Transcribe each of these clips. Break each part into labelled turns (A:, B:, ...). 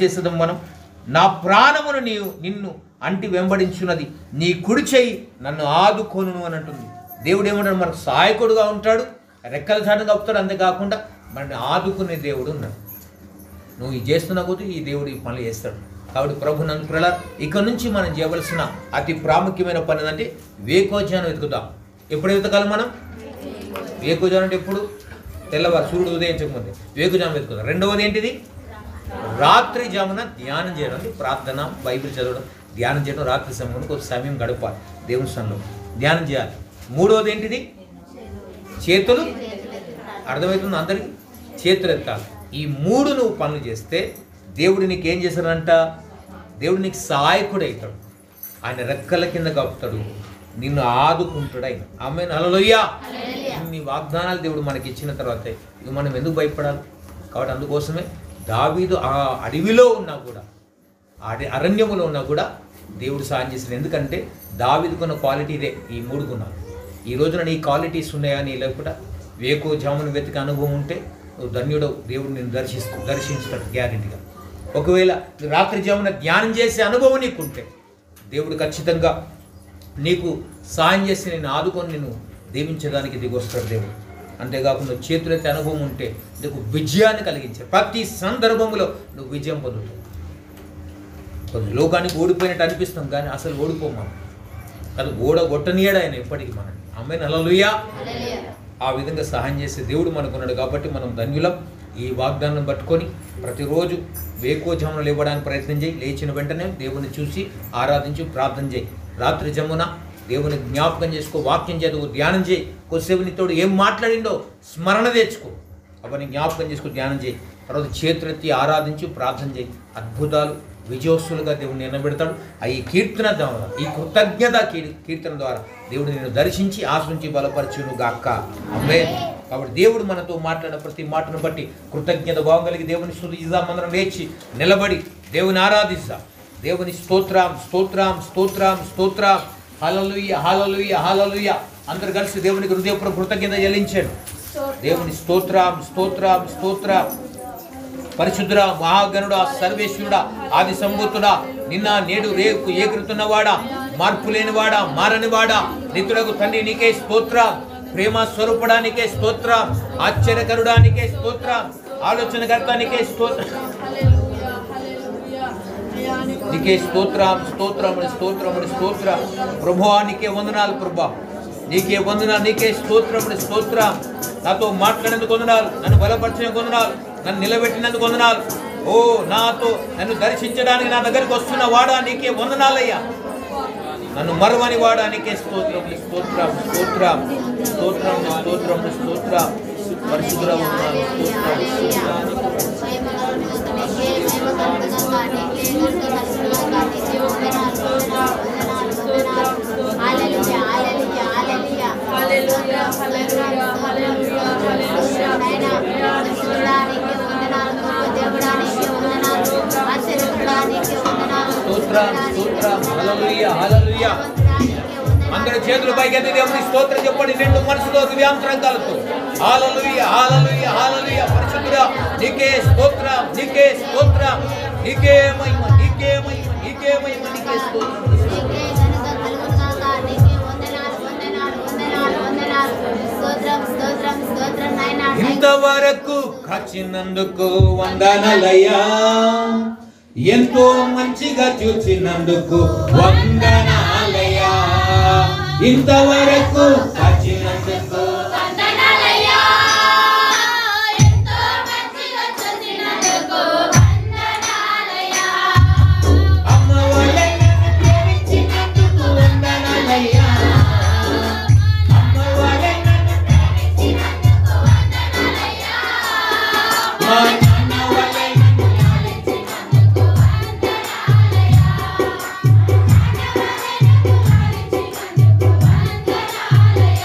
A: చేసేదాం మనం. నా ప్రాణమును నిన్ను అంటి వెంబడించున్నది, నీ కుడి చెయ్యి నన్ను ఆదుకొనును అని అంటుంది. దేవుడు ఏమంటాడు? మనకు సహాయకుడుగా ఉంటాడు, రెక్కల చాటుగా కప్పుతాడు. అంతేకాకుండా మనల్ని ఆదుకునే దేవుడు ఉన్నాడు. నువ్వు ఇది చేస్తున్నా కొద్దీ ఈ దేవుడు ఈ పనులు చేస్తాడు. కాబట్టి ప్రభు నందు ప్రియులారా, ఇక నుంచి మనం చేయవలసిన అతి ప్రాముఖ్యమైన పని ఏంటంటే వేకోజానం వెతుకుతాం. ఎప్పుడు వెతకాలి మనం? వేకోజానం అంటే ఎప్పుడు? తెల్లవారు సూర్యుడు ఉదయించకముందే వేకుజానం వెతుకుతాం. రెండవది ఏంటిది? రాత్రి జామున ధ్యానం చేయడం, ప్రార్థన, బైబిల్ చదవడం, ధ్యానం చేయడం. రాత్రి సమయంలో కొంచెం సమయం గడపాలి దేవుని స్థానంలో, ధ్యానం చేయాలి. మూడవది ఏంటిది? చేతులు. అర్థమవుతుంది అందరికీ? చేతులు ఎత్తాలి. ఈ మూడు నువ్వు పనులు చేస్తే దేవుడు నీకు ఏం చేశాడంట? దేవుడు నీకు సహాయకుడు అవుతాడు, ఆయన రెక్కల కింద కప్పుతాడు, నిన్ను ఆదుకుంటాడు ఆయన. ఆమేన్, హల్లెలూయా. ఇన్ని వాగ్దానాలు దేవుడు మనకి ఇచ్చిన తర్వాత ఇవి మనం ఎందుకు భయపడాలి? కాబట్టి అందుకోసమే దావీదు ఆ అడవిలో ఉన్నా కూడా, అరణ్యములో ఉన్నా కూడా దేవుడు సాయం చేశాడు. ఎందుకంటే దావీదుకున్న క్వాలిటీ ఇదే, ఈ మూడు గుణాలు. ఈ రోజున నీ క్వాలిటీస్ ఉన్నాయా? నీ లేకుండా వేకోజామున వెతికే అనుభవం ఉంటే నువ్వు ధన్యుడు. దేవుడు నిన్ను దర్శించుతాడు గ్యారెంటీగా. ఒకవేళ రాత్రి జామున ధ్యానం చేసే అనుభవం నీకుంటే దేవుడు ఖచ్చితంగా నీకు సాయం చేసి నేను ఆదుకొని నిన్ను దీవించడానికి దిగొస్తాడు దేవుడు. అంతేకాకుండా చేతులెత్తే అనుభవం ఉంటే నీకు విజయాన్ని కలిగించే ప్రతి సందర్భంలో నువ్వు విజయం పొందుతావు. కొంచెం లోకానికి ఓడిపోయినట్టు అనిపిస్తాం, కానీ అసలు ఓడిపోం మనం. అది ఓడగొట్టనీయడు ఆయన ఎప్పటికీ మనల్ని. ఆమేన్, హల్లెలూయా. ఆ విధంగా సహాయం చేసే దేవుడు మనకున్నాడు. కాబట్టి మనం ధన్యులం. ఈ వాగ్దానం పట్టుకొని ప్రతిరోజు వేకోజామున లేవడానికి ప్రయత్నం చేయి. లేచిన వెంటనే దేవుని చూసి ఆరాధించి ప్రార్థన చేయి. రాత్రి జమున దేవుని జ్ఞాపకం చేసుకో, వాక్యం చదువు, ధ్యానం చేయి. కొద్దిసేపు నీతోడు ఏం మాట్లాడిండో స్మరణ తెచ్చుకో, అవన్నీ జ్ఞాపకం చేసుకో, ధ్యానం చేయి. తర్వాత చేతులెత్తి ఆరాధించి ప్రార్థన చేయి. అద్భుతాలు, విజయోత్సవులుగా దేవుడు నిలబెడతాడు. ఈ కీర్తన ద్వారా, ఈ కృతజ్ఞత కీర్తన ద్వారా దేవుడు నిన్ను దర్శించి ఆశించి బలపరచును గాక. ఆమేన్. కాబట్టి దేవుడు మనతో మాట్లాడిన ప్రతి మాటను బట్టి కృతజ్ఞత భావం కలిగి దేవుని స్తుతిద్దాం. అందరం లేచి నిలబడి దేవుని ఆరాధిస్తాం. దేవుని స్తోత్రం, స్తోత్రం, స్తోత్రం, స్తోత్రం. హల్లెలూయా, హల్లెలూయా, హల్లెలూయా. అందరు కలిసి దేవునికి హృదయపూర్వక కృతజ్ఞత చెల్లించండి. దేవుని స్తోత్రం, స్తోత్రం, స్తోత్రం. పరిశుద్ధుడా, మహాగణుడా, సర్వేశ్వరుడా, ఆది సంభూతుడా, నిన్న నేడు రేపు ఏకృతున్నవాడా, మార్పు లేనివాడా, మారనివాడా, నిత్యులకు తండ్రి నీకే స్తోత్రం. ప్రేమ స్వరూపడానికే స్తోత్రం. ఆశ్చర్యకరుడానికే స్తోత్రం. ఆలోచనకర్తానికే స్తోత్రం. నీకే స్తోత్రం, స్తోత్రముడి, స్తోత్రముడి, స్తోత్రం. ప్రభువా నీకే వందనాలు. ప్రభా నీకే వందనాలు, నీకే స్తోత్రముడి, స్తోత్రం. నాతో మాట్లాడేందుకు వందనాలు, నన్ను బలపరిచినందుకు వందనాలు, నన్ను నిలబెట్టినందుకు వందనాలు. ఓ నాతో నన్ను దర్శించడానికి నా దగ్గరికి వస్తున్న వాడా నీకే వందనాలయ్యా. నన్ను మరువని వాడా నీకే స్తోత్రం, స్తోత్రం, స్తోత్రం, స్తోత్రం, స్తోత్రం, స్తోత్రం. పరిశుద్ధుల వందనాలు, అందరి చేతులు పైకెత్తి దేవుని స్తోత్రం చెప్పండి. రెండు మనసులో దివ్యాంతరంగాలతో హల్లెలూయా, హల్లెలూయా, హల్లెలూయా. పరిశుద్ధుడా నీకే స్తోత్రం, నీకే స్తోత్రం, నీకే మహిమ, నీకే మహిమ, నీకే మహిమ, నీకే స్తోత్రం. ఇంతవరకు కాచినందుకు వందనాలయ్యా, ఎంతో మంచిగా చూచినందుకు వందనాలయ్యా. ఇంతవరకు కాచినందుకు వందనాలయ్యా, ఎంతో మంచిగా చూచినందుకు వందనాలయ్యా. అమ్మవలే నన్ను ప్రేమించినందుకు వందనాలయ్యా, అమ్మవలే నన్ను ప్రేమించినందుకు వందనాలయ్యా. మా నాన్న వలే నన్ను లాలించినందుకు వందనాలయ్యా, నాన్న వలే నన్ను లాలించినందుకు వందనాలయ్యా.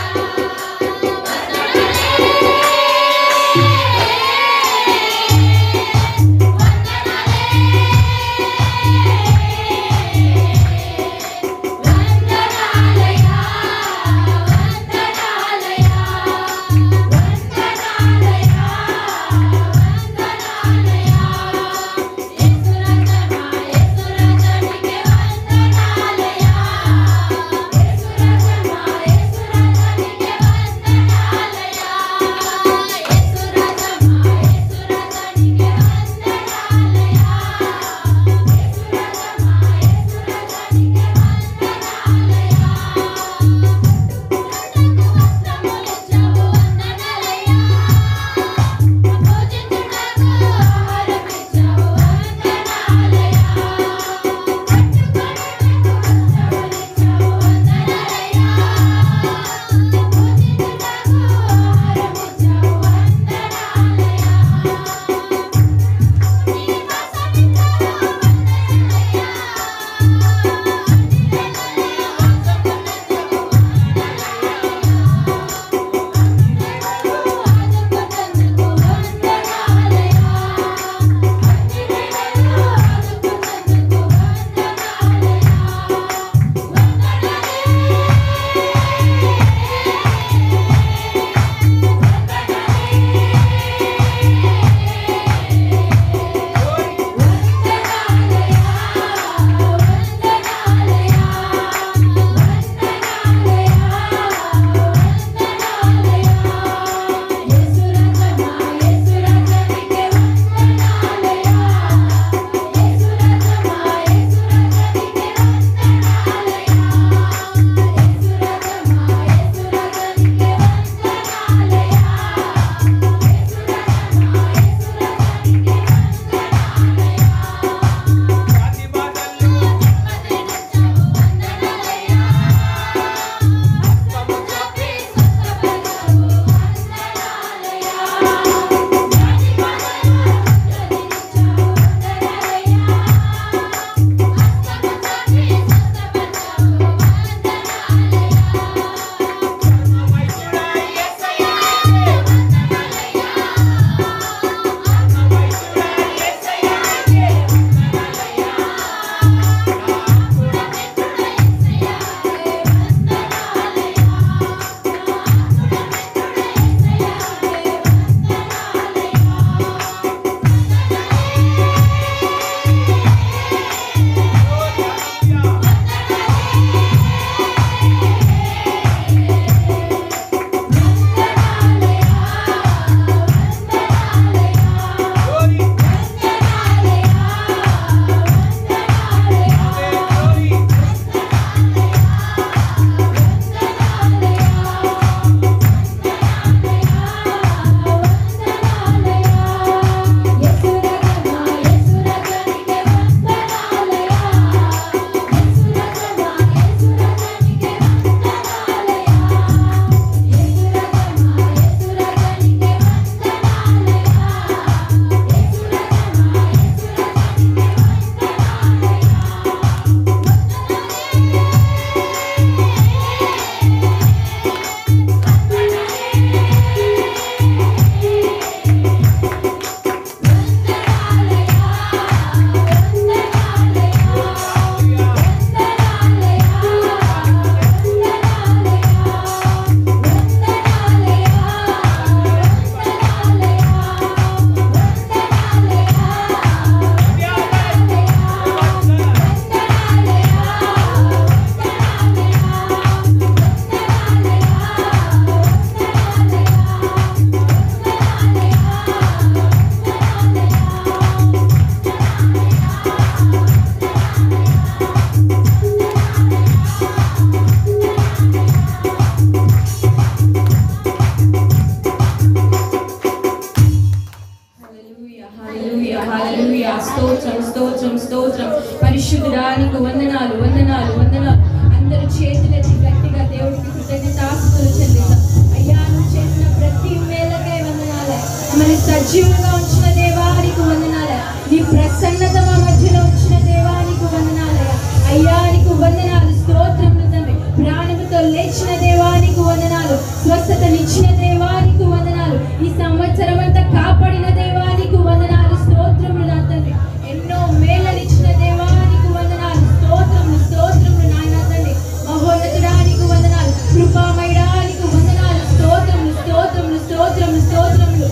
B: స్తోత్రం స్తోత్రం స్తోత్రం. పరిశుద్ధుడా నీకు వందనాలు వందనాలు వందనాలు. అందరూ చేతులెత్తి గట్టిగా దేవుడికి కృతజ్ఞతాస్తుతులు చెల్లిద్దాం. అయ్యా నువ్వు చేసిన ప్రతి మేలకై వందనాలే. మమ్మల్ని సజీవంగా ఉంచిన దేవానికి వందనాలే. నీ ప్రసన్నత మా మధ్యలో ఉంచిన దేవానికి వందనాలే. అయ్యా నీకు వందనాలు, స్తోత్రములు తండ్రి. ప్రాణముతో లేచిన దేవానికి వందనాలు, స్వస్థతనిచ్చిన దేవానికి వందనాలు, ఈ సంవత్సరం అంతా కాపాడిన దేవానికి వందనాలు, స్తోత్రములు నా తండ్రి. ఎన్నో మేళనిచ్చిన దేవానికి వందనాలు, స్తోత్రములు స్తోత్రములు నాయన తండ్రి. మహోన్నతుడానికి వందనాలు, కృపామయుడానికి వందనాలు, స్తోత్రములు స్తోత్రములు స్తోత్రములు స్తోత్రములు.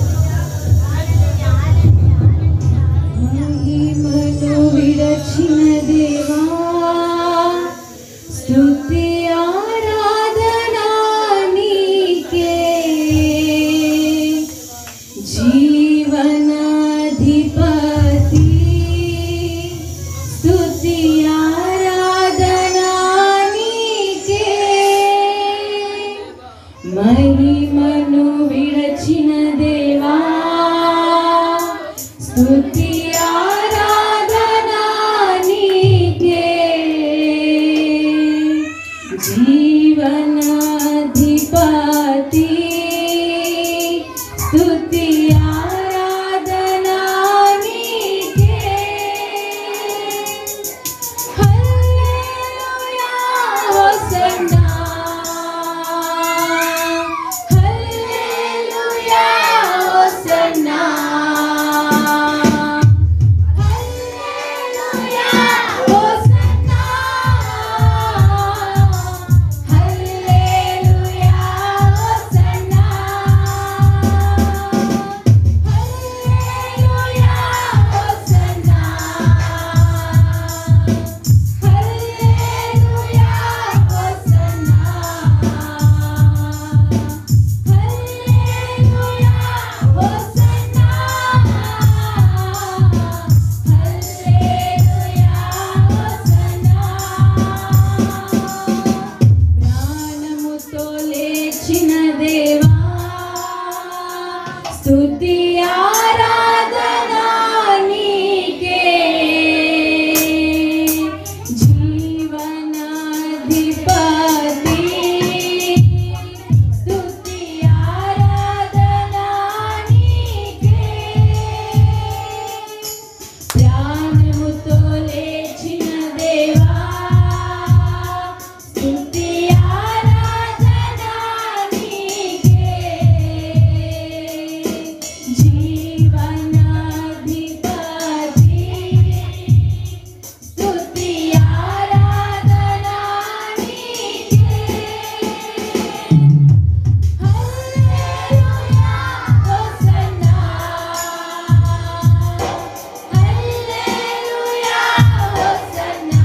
B: మహిమను విడచిన దేవా స్తుతి ఆరాధనా నీకే. జీవనాధిపతి స్తుతి ఆరాధనా నీకే. మహిమను విడచిన దేవా స్తుతి ఆరాధనా నీకే. జీవనాధిపతి స్తుతి ఆరాధనా నీకే. Hallelujah hosanna hallelujah hosanna hallelujah hosanna hallelujah hosanna hallelujah hosanna hallelujah hosanna hallelujah hosanna hallelujah hosanna. ప్రాణముతో లేచిన దేవా స్తుతి ఆరాధనా నీకే. జీవనాధిపతి స్తుతి ఆరాధనా నీకే. ప్రాణముతో లేచిన దేవా స్తుతి ఆరాధనా నీకే. జీవనాధిపతి స్తుతి ఆరాధనా నీకే. Hallelujah hosanna hallelujah hosanna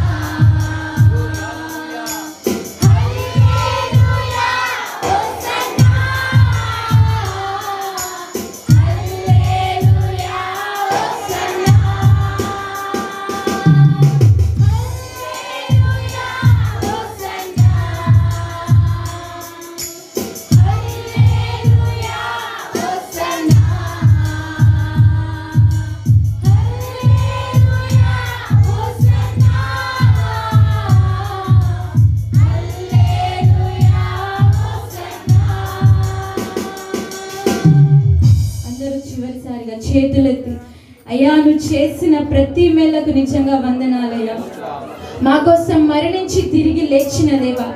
B: hallelujah hosanna hallelujah hosanna hallelujah hosanna hallelujah hosanna hallelujah hosanna hallelujah hosanna. అందరూ చివరిసారిగా చేతులెత్తి అయ్యా నువ్వు చేసిన ప్రతి మేలకు నిజంగా వందనాలయ్యా. మా కోసం మరణించి తిరిగి లేచిన దేవా,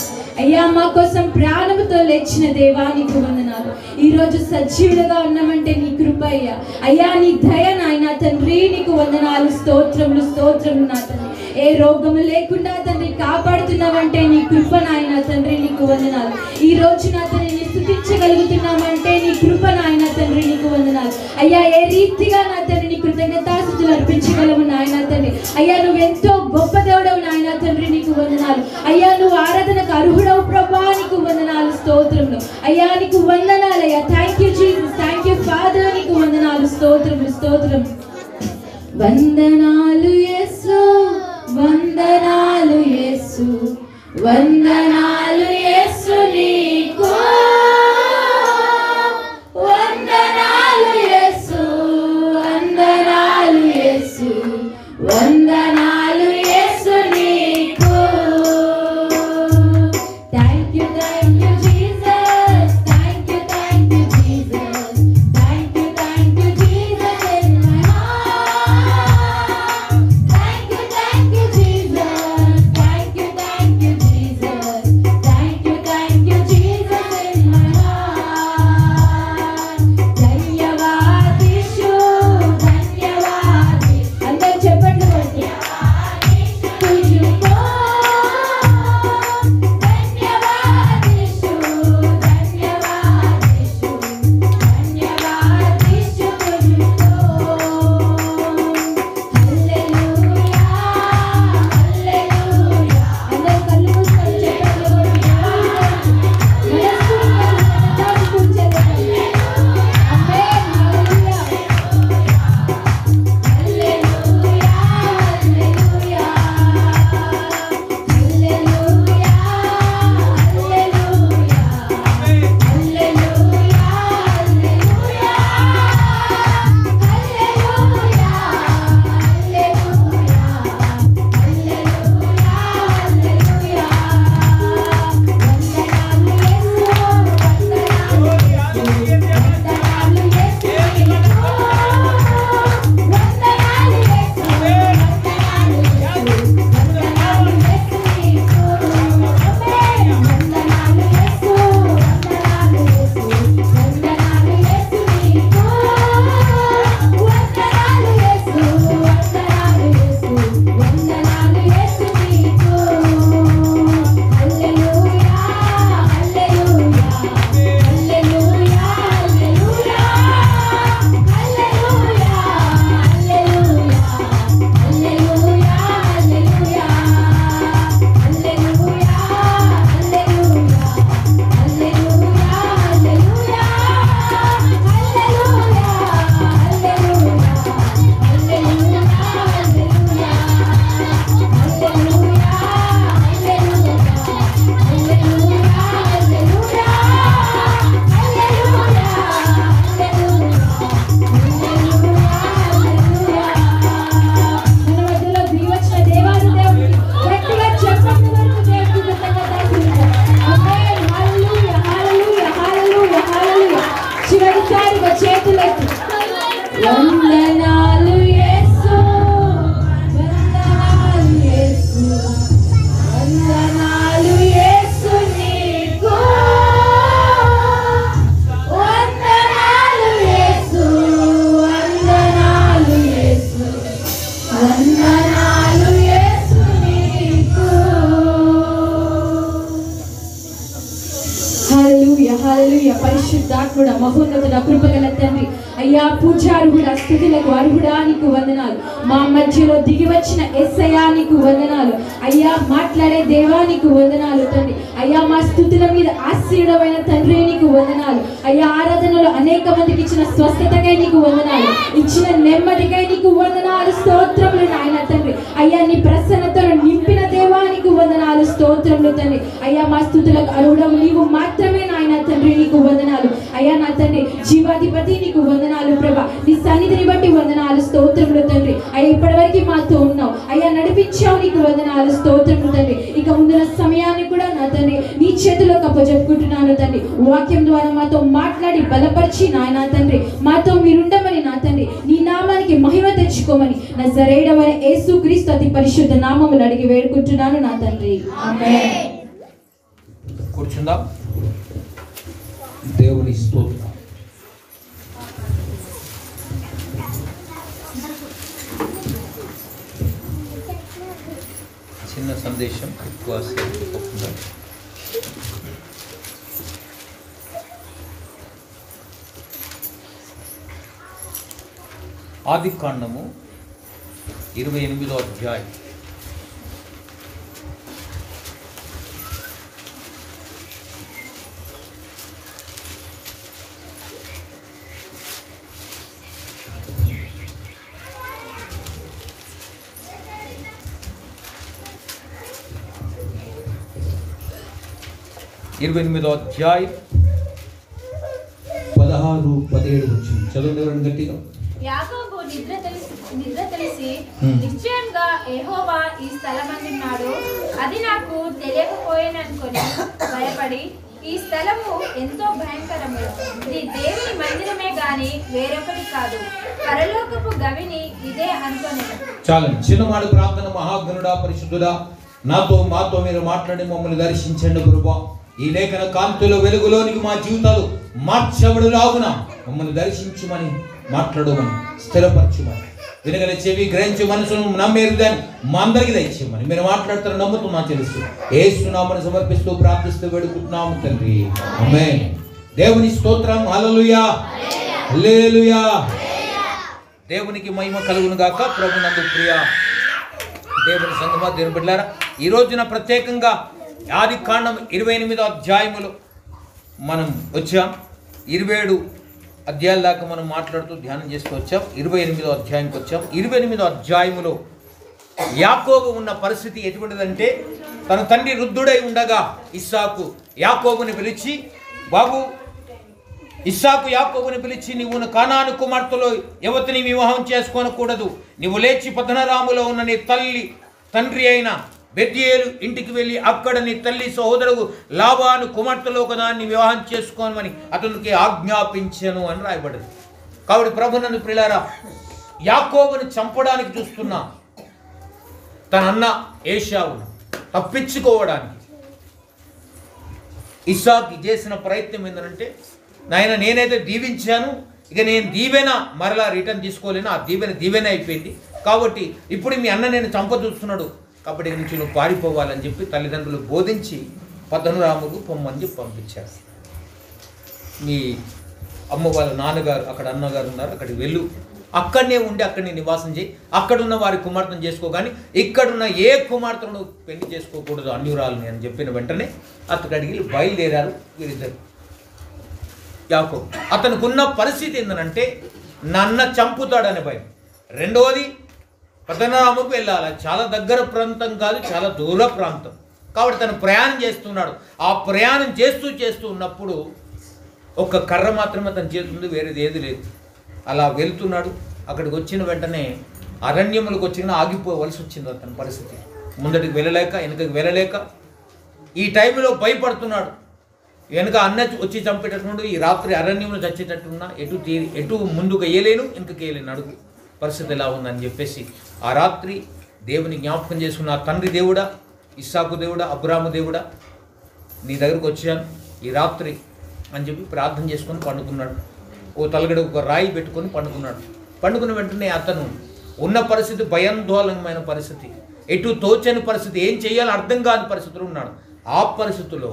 B: అయ్యా మా కోసం ప్రాణముతో లేచిన దేవా నీకు వందనాలు. ఈరోజు సజీవులుగా ఉన్నామంటే నీ కృప అయ్యా. అయ్యా నీ దయ నాయన తండ్రి నీకు వందనాలు, స్తోత్రములు స్తోత్రములు నా తండ్రి. ఏ రోగము లేకుండా తండ్రి కాపాడుతున్నావంటే నీ కృప నాయన తండ్రి నీకు వందనాలు. ఈ రోజు నా తండ్రి నీ స్తుతించగలుగుతున్నామంటే నీ కృప నాయన తండ్రి నీకు వందనాలు. అయ్యా ఏ రీతిగా నా తండ్రి నీ కృతజ్ఞతాస్తుతులు అర్పించగలము నాయన తండ్రి. అయ్యా నువ్వు ఎంతో గొప్ప దేవుడవు నాయన తండ్రి నీకు వందనాలు. అయ్యా నువ్వు ఆరాధనకు అర్హుడవు ప్రభా నీకు వందనాలు, స్తోత్రములు అయ్యా నీకు వందనాలు అయ్యా. Thank you Jesus, thank you father నీకు వందనాలు, స్తోత్రములు స్తోత్రం. వందనాలు యేసు వందనాలు యేసు వందనాలు యేసు నీకు వందనాలు యేసు వందనాలు యేసు వందనాలు యేసు నీకు. హల్లెలూయా హల్లెలూయా. పరిశుద్ధాత్ముడా, మహోన్నతుడా, కృపగల తండ్రి, అయ్యా పూజార్హుడా, స్తుతులకు అర్హుడా నీకు వందనాలు. మా మధ్యలో దిగి వచ్చిన యేసయ్యా నీకు వందనాలు. అయ్యా మాట్లాడే దేవా నీకు వందనాలు తండ్రి. అయ్యా మా స్తుతుల మీద ఆశీర్వదమైన తండ్రి నీకు వందనాలు. అయ్యా ఆరాధనలో అనేక మందికి ఇచ్చిన స్వస్థతకై నీకు వందనాలు, ఇచ్చిన నెమ్మదికై నీకు వందనాలు, స్తోత్రములు నాయన తండ్రి. అయ్యా నీ ప్రసన్నతను నింపిన దేవా నీకు వందనాలు, స్తోత్రములు తండ్రి. అయ్యా మా స్తుతులకు అర్హుడవు నీవు మాత్రమే నాయన తండ్రి, నీకు వందనాలు. అయ్యా నా తండ్రి జీవాధిపతి నీకు వందనాలు ప్రభా. నీ సన్నిధిని బట్టి వందనాలు, స్తోత్రములు తండ్రి. అయ్యా ఇప్పటివరకు మాతో ఉన్నావు అయ్యా, నడిపించావు నీకు వందనాలు, స్తోత్రములు తండ్రి. ఇక ముందున్న సమయాన్ని కూడా నా తండ్రి నీ చేతిలోకి అప్పచెప్పుకుంటున్నాను తండ్రి. వాక్యం ద్వారా మాతో మాట్లాడి బలపరిచి నాయన తండ్రి మాతో మీరుండమని నా తండ్రి, నీ నామానికి మహిమ తెచ్చుకోమని నజరేయుడవైన యేసుక్రీస్తు అతి పరిశుద్ధ నామములు అడిగి వేడుకుంటున్నాను నా తండ్రి, ఆమేన్.
A: కూర్చుందాం. దేవుని స్తోత్రం. చిన్న సందేశం, ఎక్కువ సేపు. ఆదికాండము 28వ అధ్యాయం. ఇరవై అధ్యాయం 16-17 వచ్చింది. చదువు గట్టిగా.
C: యాకోబు నిద్ర తెలిసి నిశ్చయంగా యెహోవా ఈ స్థలమందున్నాడు, అది నాకు తెలియకపోయేననుకొని భయపడి, ఈ స్థలము ఎంతో భయంకరము, ఇది దేవుని మందిరమే గాని వేరొకటి కాదు, పరలోకపు గవిని ఇదే అనుకొనెను.
A: చాలండి. చిన్నమాడు ప్రార్థన. మహాగణుడా, పరిశుద్ధుడా, మాతో మీరు మాట్లాడి మమ్మల్ని దర్శించండి ప్రభువా. ఈ లేఖన కాంతిలో వెలుగులోనికి మా జీవితాలు మార్చబడులాగున మమ్మల్ని దర్శించుమని, మాట్లాడమని, స్థిరపరచుమని, వినగల చెవి, గ్రహించే మనసును, నమ్మేరుదాన్ని మా అందరికీ దయచేయమని. మీరు మాట్లాడుతారని నమ్ముతున్నా, తెలుసు. యేసు నామమును సమర్పిస్తూ ప్రార్థిస్తూ వేడుకుంటున్నాము తండ్రి, ఆమేన్. దేవుని స్తోత్రం. హల్లెలూయా హల్లెలూయా. దేవునికి మహిమ కలుగును గాక. ప్రభునందు ప్రియ దేవుని సంగమా, దేవుని బిడ్డలారా, ఈ రోజున ప్రత్యేకంగా ఆదికాండం 28వ అధ్యాయములో మనం వచ్చాం. 27 అధ్యాయాల దాకా మనం మాట్లాడుతూ ధ్యానం చేస్తూ వచ్చాం. 28వ అధ్యాయంకి వచ్చాం. 28వ అధ్యాయములో యాకోబు ఉన్న పరిస్థితి ఎటువంటిదంటే, తన తండ్రి వృద్ధుడై ఉండగా ఇస్సాకు యాకోబుని పిలిచి, బాబు ఇస్సాకు యాకోబుని పిలిచి, నీవు కానాను కుమార్తెలో యువతిని వివాహం చేసుకోనకూడదు, నీవు లేచి పద్మనారాములో ఉన్న నీ తండ్రి అయిన బెత్యేలు ఇంటికి వెళ్ళి అక్కడ నీ తల్లి సహోదరుడు లాబాను కుమార్తెలో ఒకదాన్ని వివాహం చేసుకోమని అతనికి ఆజ్ఞాపించెను అని రాయబడింది. కాబట్టి ప్రభునందు ప్రియులారా, యాకోబుని చంపడానికి చూస్తున్న తన అన్న ఏశావును తప్పించుకోవడానికి ఇస్సాకు చేసిన ప్రయత్నం ఏంటంటే, నాయన నేనైతే దీవించాను, ఇక నేను దీవెన మరలా రిటర్న్ తీసుకోలేను, ఆ దీవెన అయిపోయింది, కాబట్టి ఇప్పుడు మీ అన్న నేను చంప చూస్తున్నాడు, కాబట్టి నుంచి నువ్వు పారిపోవాలని చెప్పి తల్లిదండ్రులు బోధించి పద్మనారాముకు పొమ్మని చెప్పి పంపించారు. మీ అమ్మ వాళ్ళ నాన్నగారు అక్కడ అన్నగారు ఉన్నారు, అక్కడికి వెళ్ళు, అక్కడనే ఉండి అక్కడనే నివాసం చేయి, అక్కడున్న వారి కుమార్తెను చేసుకో, కానీ ఇక్కడున్న ఏ కుమార్తెను పెళ్లి చేసుకోకూడదు అన్యురాలని అని చెప్పిన వెంటనే అక్కడికి బయలుదేరారు వీరిద్దరు. యాకోబు అతనికి ఉన్న పరిస్థితి ఏంటంటే, నన్న చంపుతాడనే భయం. రెండవది, పద్మనారాముకు వెళ్ళాలి, చాలా దగ్గర ప్రాంతం కాదు, చాలా దూర ప్రాంతం, కాబట్టి తను ప్రయాణం చేస్తున్నాడు. ఆ ప్రయాణం చేస్తూ ఉన్నప్పుడు ఒక కర్ర మాత్రమే తన చేతుంది, వేరేది ఏది లేదు. అలా వెళ్తున్నాడు. అక్కడికి వచ్చిన వెంటనే అరణ్యములకు వచ్చిన ఆగిపోవలసి వచ్చింది అతని పరిస్థితి. ముందటికి వెళ్ళలేక, వెనుకకి వెళ్ళలేక, ఈ టైంలో భయపడుతున్నాడు. వెనుక అన్న వచ్చి చంపేటట్టు, ఈ రాత్రి అరణ్యంలో చచ్చేటట్టున్నా, ఎటు ముందుకు వేయలేను, వెనుకకి వేయలేను, అడుగు పరిస్థితి ఎలా ఉందని చెప్పేసి ఆ రాత్రి దేవుని జ్ఞాపకం చేసుకున్న, ఆ తండ్రి దేవుడా, ఇస్సాకు దేవుడా, అబ్రాహాము దేవుడా, నీ దగ్గరకు వచ్చాను ఈ రాత్రి అని చెప్పి ప్రార్థన చేసుకొని పండుకున్నాడు. ఓ తలగడ ఒక రాయి పెట్టుకొని పండుకున్నాడు. పండుకున్న వెంటనే అతను ఉన్న పరిస్థితి భయాందోళనమైన పరిస్థితి, ఎటు తోచని పరిస్థితి, ఏం చేయాలో అర్థం కాని పరిస్థితులు ఉన్నాడు. ఆ పరిస్థితుల్లో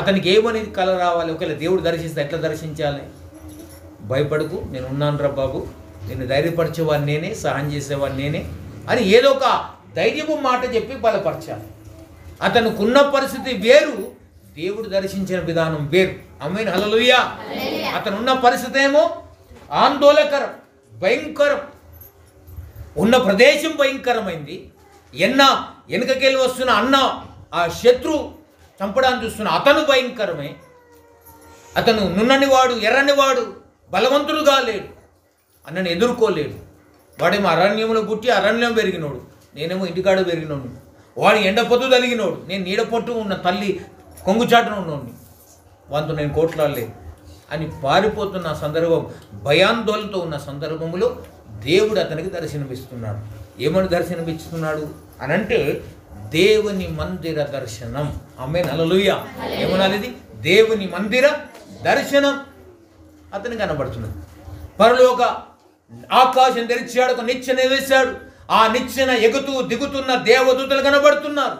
A: అతనికి ఏమనేది కల రావాలి? ఒకవేళ దేవుడు దర్శిస్తే ఎట్లా దర్శించాలి? భయపడకు, నేను ఉన్నాను రా బాబు, నేను ధైర్యపరిచేవాడిని నేనే, సహాయం చేసేవాడిని నేనే అని ఏదో ఒక ధైర్యపు మాట చెప్పి బలపరచాలి. అతనుకున్న పరిస్థితి వేరు, దేవుడు దర్శించిన విధానం వేరు. ఆమేన్, హల్లెలూయా. అతనున్న పరిస్థితి ఏమో ఆందోళనకరం, భయంకరం, ఉన్న ప్రదేశం భయంకరమైంది. వెనుకకెళ్ళి వస్తున్న అన్న, ఆ శత్రు చంపడానికి చూస్తున్న అతను భయంకరమే. అతను నున్ననివాడు, ఎర్రనివాడు, బలవంతుడుగా లేడు, అన్నను ఎదుర్కోలేడు. వాడేమో అరణ్యంలో పుట్టి అరణ్యం పెరిగినోడు, నేనేమో ఇంటికాడ పెరిగినోడు. వాడు ఎండపొత్తు తలిగినోడు, నేను నీడపొట్టు ఉన్న తల్లి కొంగుచాటున ఉన్నోడిని, వాంతో నేను కోట్లాడలేదు అని పారిపోతున్న సందర్భం, భయాందోళనతో ఉన్న సందర్భంలో దేవుడు అతనికి దర్శనమిస్తున్నాడు. ఏమని దర్శనమిస్తున్నాడు అని అంటే దేవుని మందిర దర్శనం. ఆమేన్, హల్లెలూయా. ఏమనాలి? ఇది దేవుని మందిర దర్శనం అతనికి కనబడుతున్నది. పరలోక ఆకాశం తెరిచాడు, ఒక నిచ్చెన వేశాడు. ఆ నిచ్చెన ఎగుతూ దిగుతున్న దేవదూతలు కనబడుతున్నారు.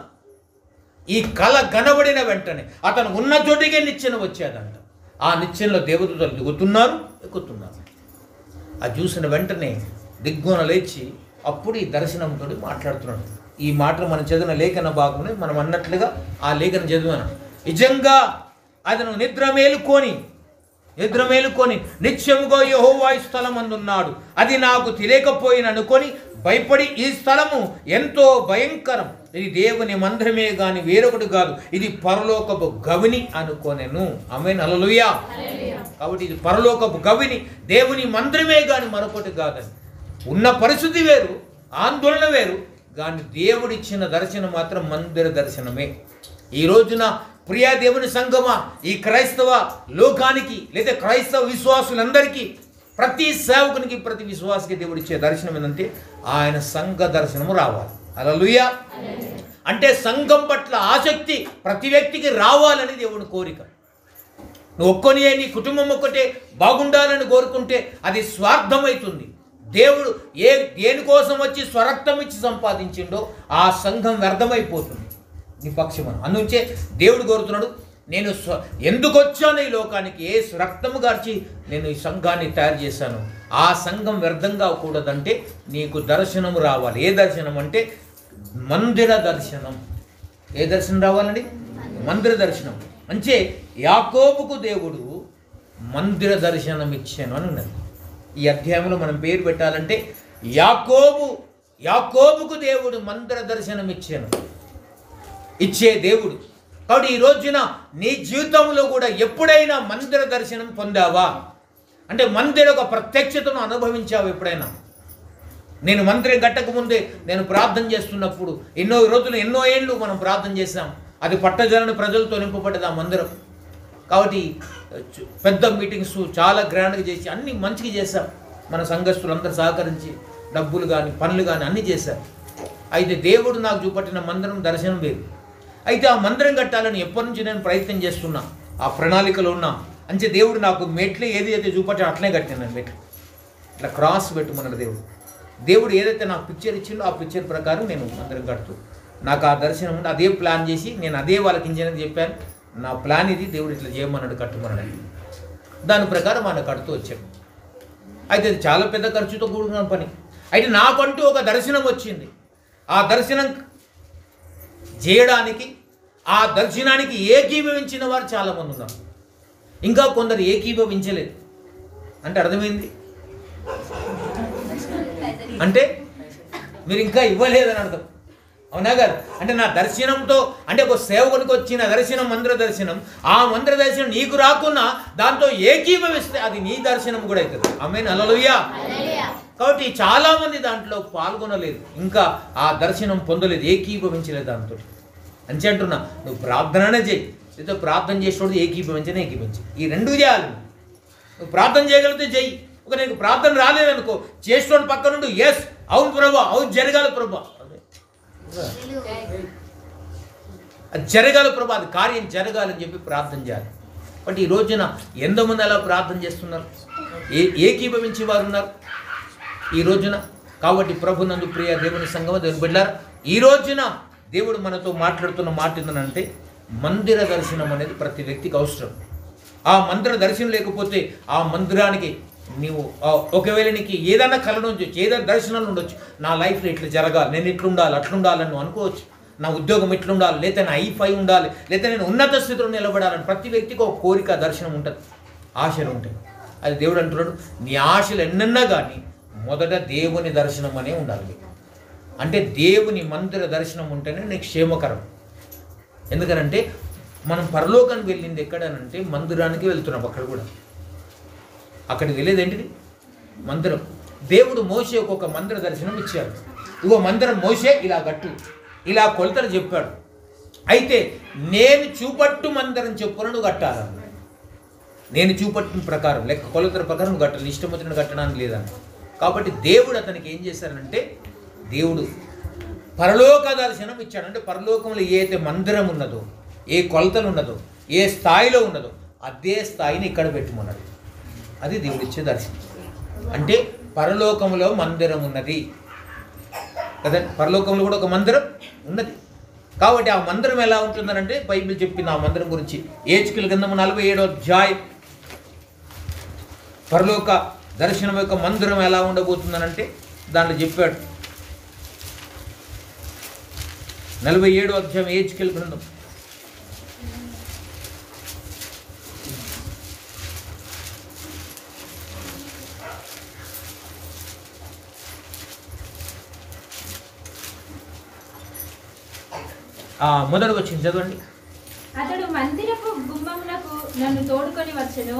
A: ఈ కళ కనబడిన వెంటనే అతను ఉన్న చోటికే నిచ్చెన వచ్చేదంట. ఆ నిచ్చెనలో దేవదూతలు దిగుతున్నారు, ఎక్కుతున్నారు. అది చూసిన వెంటనే దిగ్గున లేచి అప్పుడు ఈ దర్శనంతో మాట్లాడుతున్నాడు. ఈ మాటలు మనం చదివిన లేఖన భాగంలో మనం అన్నట్లుగా ఆ లేఖన చదివాను. నిజంగా అతను నిద్ర మేలుకొని నిత్యముగా యెహోవా ఈ స్థలం అందున్నాడు, అది నాకు తెలియకపోయిన అనుకొని భయపడి, ఈ స్థలము ఎంతో భయంకరం, ఇది దేవుని మందిరమే గాని వేరొకటి కాదు, ఇది పరలోకపు గవిని అనుకొనెను. ఆమేన్, హల్లెలూయా. కాబట్టి ఇది పరలోకపు గవిని, దేవుని మందిరమే గాని మరొకటి కాదని. ఉన్న పరిస్థితి వేరు, ఆందోళన వేరు, కానీ దేవుడిచ్చిన దర్శనం మాత్రం మందిర దర్శనమే. ఈ రోజున ప్రియా దేవుని సంగమా, ఈ క్రైస్తవ లోకానికి లేదా క్రైస్తవ విశ్వాసులందరికీ, ప్రతి సేవకునికి, ప్రతి విశ్వాసకి దేవుడిచ్చే దర్శనం ఏంటంటే ఆయన సంఘ దర్శనము రావాలి. హల్లెలూయా. అంటే సంఘం పట్ల ఆసక్తి ప్రతి వ్యక్తికి రావాలని దేవుని కోరిక. నువ్వు ఒక్కనియే, నీ కుటుంబం ఒక్కటే బాగుండాలని కోరుకుంటే అది స్వార్థమవుతుంది. దేవుడు దేనికోసం వచ్చి స్వరక్తం ఇచ్చి సంపాదించిండో ఆ సంఘం వ్యర్థమైపోతుంది నీ పక్షమని. అందుంచే దేవుడు కోరుతున్నాడు, నేను ఎందుకు వచ్చాను ఈ లోకానికి, ఏ రక్తము గార్చి నేను ఈ సంఘాన్ని తయారు చేశాను, ఆ సంఘం వ్యర్థంగా కూడదంటే నీకు దర్శనం రావాలి. ఏ దర్శనం అంటే మందిర దర్శనం. ఏ దర్శనం రావాలండి? మందిర దర్శనం. అంటే యాకోబుకు దేవుడు మందిర దర్శనం ఇచ్చాను అని ఉన్నది. ఈ అధ్యాయంలో మనం పేరు పెట్టాలంటే యాకోబుకు దేవుడు మందిర దర్శనం ఇచ్చే దేవుడు. కాబట్టి ఈ రోజున నీ జీవితంలో కూడా ఎప్పుడైనా మందిర దర్శనం పొందావా? అంటే మందిర ఒక ప్రత్యక్షతను అనుభవించావు ఎప్పుడైనా? నేను మందిరం కట్టకముందే నేను ప్రార్థన చేస్తున్నప్పుడు ఎన్నో రోజులు, ఎన్నో ఏళ్ళు మనం ప్రార్థన చేశాం. అది పట్టజలని ప్రజలతో నింపబడ్డది ఆ మందిరం. కాబట్టి పెద్ద మీటింగ్స్ చాలా గ్రాండ్గా చేసి అన్నీ మంచిగా చేశాం. మన సంఘస్థులందరూ సహకరించి డబ్బులు కానీ పనులు కానీ అన్నీ చేశారు. అయితే దేవుడు నాకు చూపట్టిన మందిరం దర్శనం వేరు. అయితే ఆ మందిరం కట్టాలని ఎప్పటి నుంచి నేను ప్రయత్నం చేస్తున్నా, ఆ ప్రణాళికలో ఉన్నా. అంటే దేవుడు నాకు మెట్లు ఏది అయితే చూపట్టాడో అట్లనే కట్టాను. మెట్లు ఇట్లా క్రాస్ పెట్టుమన్నాడు దేవుడు ఏదైతే నాకు పిక్చర్ ఇచ్చిండో ఆ పిక్చర్ ప్రకారం నేను మందిరం కడుతూ, నాకు ఆ దర్శనం ఉండి అదే ప్లాన్ చేసి నేను అదే వాళ్ళకి ఇంజనీర్ చెప్పాను, నా ప్లాన్ ఇది, దేవుడు ఇట్లా చేయమన్నాడు, కట్టుమన్నాడు. దాని ప్రకారం ఆయన కడుతూ వచ్చాడు. అయితే అది చాలా పెద్ద ఖర్చుతో కూడుకున్న పని. అయితే నాకంటూ ఒక దర్శనం వచ్చింది. ఆ దర్శనం చేయడానికి, ఆ దర్శనానికి ఏకీభవించిన వారు చాలామంది ఉన్నారు. ఇంకా కొందరు ఏకీభవించలేదు. అంటే అర్థమైంది అంటే మీరు ఇంకా ఇవ్వలేదని అర్థం. అవునా గారు? అంటే నా దర్శనంతో, అంటే ఒక సేవకునికి వచ్చిన దర్శనం మందిర దర్శనం, ఆ మందిర దర్శనం నీకు రాకున్నా దాంతో ఏకీభవిస్తే అది నీ దర్శనం కూడా అవుతుంది. ఆమేన్, హల్లెలూయా. కాబట్టి చాలామంది దాంట్లో పాల్గొనలేదు, ఇంకా ఆ దర్శనం పొందలేదు, ఏకీభవించలేదు దాంతో. అని అంటున్నా, నువ్వు ప్రార్థననే చేయి, లేదా ప్రార్థన చేసేవాడు ఏకీభవించు. ఈ రెండు చేయాలి. నువ్వు ప్రార్థన చేయగలిగితే చెయ్యి. ఒక నీకు ప్రార్థన రాలేదనుకో, చేసేవాడు పక్క నుండి ఎస్, అవును ప్రభా, అవును జరగాలి ప్రభా, అది జరగాలి ప్రభా, అది కార్యం జరగాలని చెప్పి ప్రార్థన చేయాలి. బట్ ఈ రోజున ఎంతమంది అలా ప్రార్థన చేస్తున్నారు? ఏకీభవించే వారు ఉన్నారు ఈ రోజున. కాబట్టి ప్రభునందు ప్రియ దేవుని సంఘం, దేవుని బిడ్డలారా, ఈ రోజున దేవుడు మనతో మాట్లాడుతున్న మాట ఏంటంటే మందిర దర్శనం అనేది ప్రతి వ్యక్తికి అవసరం. ఆ మందిర దర్శనం లేకపోతే ఆ మందిరానికి నీవు ఒకవేళ నీకు ఏదైనా కళ ఉండొచ్చు, ఏదైనా దర్శనాలు ఉండొచ్చు, నా లైఫ్లో ఇట్లా జరగాలి, నేను ఇట్లుండాలి అట్లుండాలని నువ్వు అనుకోవచ్చు. నా ఉద్యోగం ఇట్లుండాలి, లేదా నా ఐఫై ఉండాలి, లేదా నేను ఉన్నత స్థితిలో నిలబడాలని ప్రతి వ్యక్తికి ఒక కోరిక, దర్శనం ఉంటుంది, ఆశలు ఉంటాయి. అది దేవుడు అంటున్నాడు, నీ ఆశలు ఎన్నన్నా కానీ మొదట దేవుని దర్శనం అనే ఉండాలి. అంటే దేవుని మందిర దర్శనం ఉంటేనే నీకు క్షేమకరం. ఎందుకనంటే మనం పరలోకానికి వెళ్ళింది ఎక్కడనంటే మందిరానికి వెళ్తున్నాం. అక్కడ కూడా అక్కడికి వెళ్ళేది ఏంటిది? మందిరం. దేవుడు మోషేకు ఒక మందిర దర్శనం ఇచ్చాడు. ఇగో మందిరం మోషే ఇలా గట్టు, ఇలా కొలతలు చెప్పాడు. అయితే నేను చూపట్టు మందిరం చెప్పున నువ్వు కట్టాలన్న, నేను చూపట్టిన ప్రకారం లెక్క కొలతల ప్రకారం నువ్వు కట్టాలి, ఇష్టం వచ్చిన కట్టడానికి లేదన్న. కాబట్టి దేవుడు అతనికి ఏం చేశారంటే, దేవుడు పరలోక దర్శనం ఇచ్చాడు. అంటే పరలోకంలో ఏ అయితే మందిరం ఉన్నదో, ఏ కొలతలు ఉన్నదో, ఏ స్థాయిలో ఉన్నదో అదే స్థాయిని ఇక్కడ పెట్టుకున్నాడు. అది దేవుడు ఇచ్చే దర్శనం. అంటే పరలోకంలో మందిరం ఉన్నది కదా, పరలోకంలో కూడా ఒక మందిరం ఉన్నది. కాబట్టి ఆ మందిరం ఎలా ఉంటుందనంటే బైబిల్ చెప్పింది ఆ మందిరం గురించి. హెచ్కేలు గ్రంథము 47వ అధ్యాయం పరలోక దర్శనం యొక్క మందిరం ఎలా ఉండబోతుందనంటే దాంట్లో చెప్పాడు. 47వ అధ్యాయం హెచ్కేలు గ్రంథం. మొదటి వచ్చింది చదవండి.
C: అతడు మందిరపు గుమ్మమునకు నన్ను తోడుకొని వచ్చెను.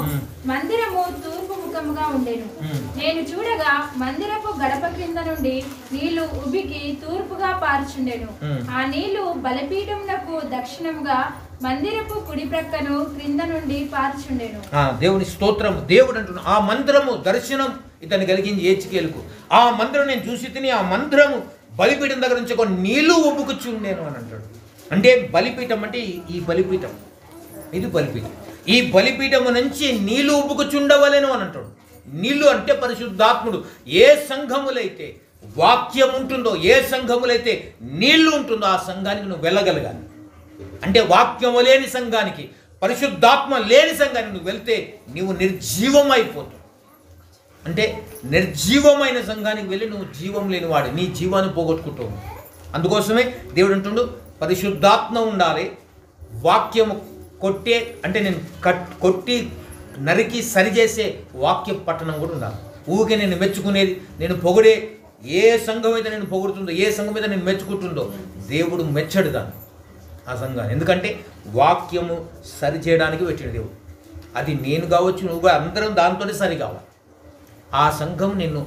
C: మందిరము తూర్పు ముఖముగా ఉండెను. నేను చూడగా మందిరపు గడప క్రింద నుండి నీళ్లు ఉబికి తూర్పుగా పారుచుండెను. ఆ నీళ్లు బలిపీఠమునకు దక్షిణముగా మందిరపు కుడి ప్రక్కను క్రింద నుండి పారుచుండెను.
A: దేవుని స్తోత్రం. దేవుడు అంటున్నాడు, ఆ మందిరము దర్శనం ఇతను కలిగింది హెచ్కేలుకు. ఆ మందిరం నేను చూసి తిని, ఆ మందిరము బలిపీఠం దగ్గర నుంచి ఒక నీళ్లు ఉబ్బుకుచుండేను అని అంటాడు. అంటే బలిపీఠం అంటే ఈ బలిపీఠం, ఇది బలిపీఠం. ఈ బలిపీఠము నుంచి నీళ్లు ఉబ్బుకుచుండవలేను అని అంటాడు. నీళ్లు అంటే పరిశుద్ధాత్ముడు. ఏ సంఘములైతే వాక్యం ఉంటుందో, ఏ సంఘములైతే నీళ్లు ఉంటుందో ఆ సంఘానికి నువ్వు వెళ్ళగలగాలి. అంటే వాక్యము లేని సంఘానికి, పరిశుద్ధాత్మ లేని సంఘానికి నువ్వు వెళ్తే నీవు నిర్జీవం అయిపోతావు. అంటే నిర్జీవమైన సంఘానికి వెళ్ళి నువ్వు జీవం లేనివాడు, నీ జీవాన్ని పోగొట్టుకుంటావు. అందుకోసమే దేవుడు అంటుండు, పరిశుద్ధాత్మ ఉండాలి, వాక్యము కొట్టే అంటే నేను కొట్టి నరికి సరిచేసే వాక్య పట్టణం కూడా ఉండాలి. ఊరికే నేను మెచ్చుకునేది, నేను పొగిడే ఏ సంఘం అయితే నేను పొగుడుతుందో, ఏ సంఘం అయితే నేను మెచ్చుకుంటుందో దేవుడు మెచ్చడు దాన్ని, ఆ సంఘాన్ని. ఎందుకంటే వాక్యము సరి చేయడానికి పెట్టాడు దేవుడు. అది నేను కావచ్చు, నువ్వు అందరం దాంతోనే సరి కావాలి. ఆ సంఘం నిన్ను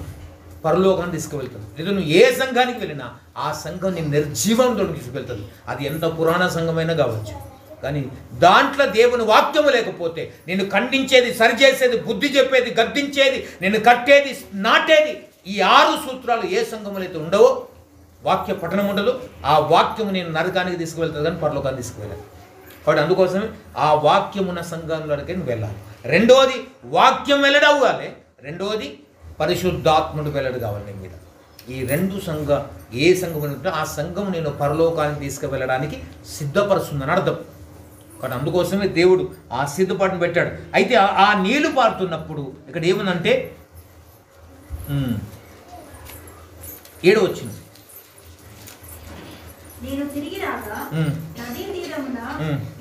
A: పరలోకాన్ని తీసుకువెళ్తుంది. లేదా నువ్వు ఏ సంఘానికి వెళ్ళినా ఆ సంఘం నేను నిర్జీవంతో తీసుకువెళ్తుంది. అది ఎంత పురాణ సంఘమైనా కావచ్చు. కానీ దాంట్లో దేవుని వాక్యము లేకపోతే, నేను ఖండించేది, సరిచేసేది, బుద్ధి చెప్పేది, గద్దించేది, నేను కట్టేది, నాటేది, ఈ 6 సూత్రాలు ఏ సంఘములు అయితే ఉండవో, వాక్య పఠనం ఉండదు, ఆ వాక్యము నేను నరకానికి తీసుకువెళ్తుంది కానీ పరలోకాన్ని తీసుకువెళ్ళాలి. కాబట్టి అందుకోసమే ఆ వాక్యమున్న సంఘంలోకి నువ్వు వెళ్ళాలి. రెండోది వాక్యం వెళ్ళడం అవ్వాలి, రెండోది పరిశుద్ధాత్ముడు వెళ్ళడు కావాలి నీ మీద. ఈ 2 సంఘం ఏ సంఘం ఉంటే ఆ సంఘం నేను పరలోకానికి తీసుకువెళ్ళడానికి సిద్ధపరుస్తుందని అర్థం. కాబట్టి అందుకోసమే దేవుడు ఆ సిద్ధపాటును పెట్టాడు. అయితే ఆ నీళ్లు పారుతున్నప్పుడు ఇక్కడ ఏముందంటే 7 వచ్చింది.
D: నేను తిరిగి రాగా నదీ తీరమున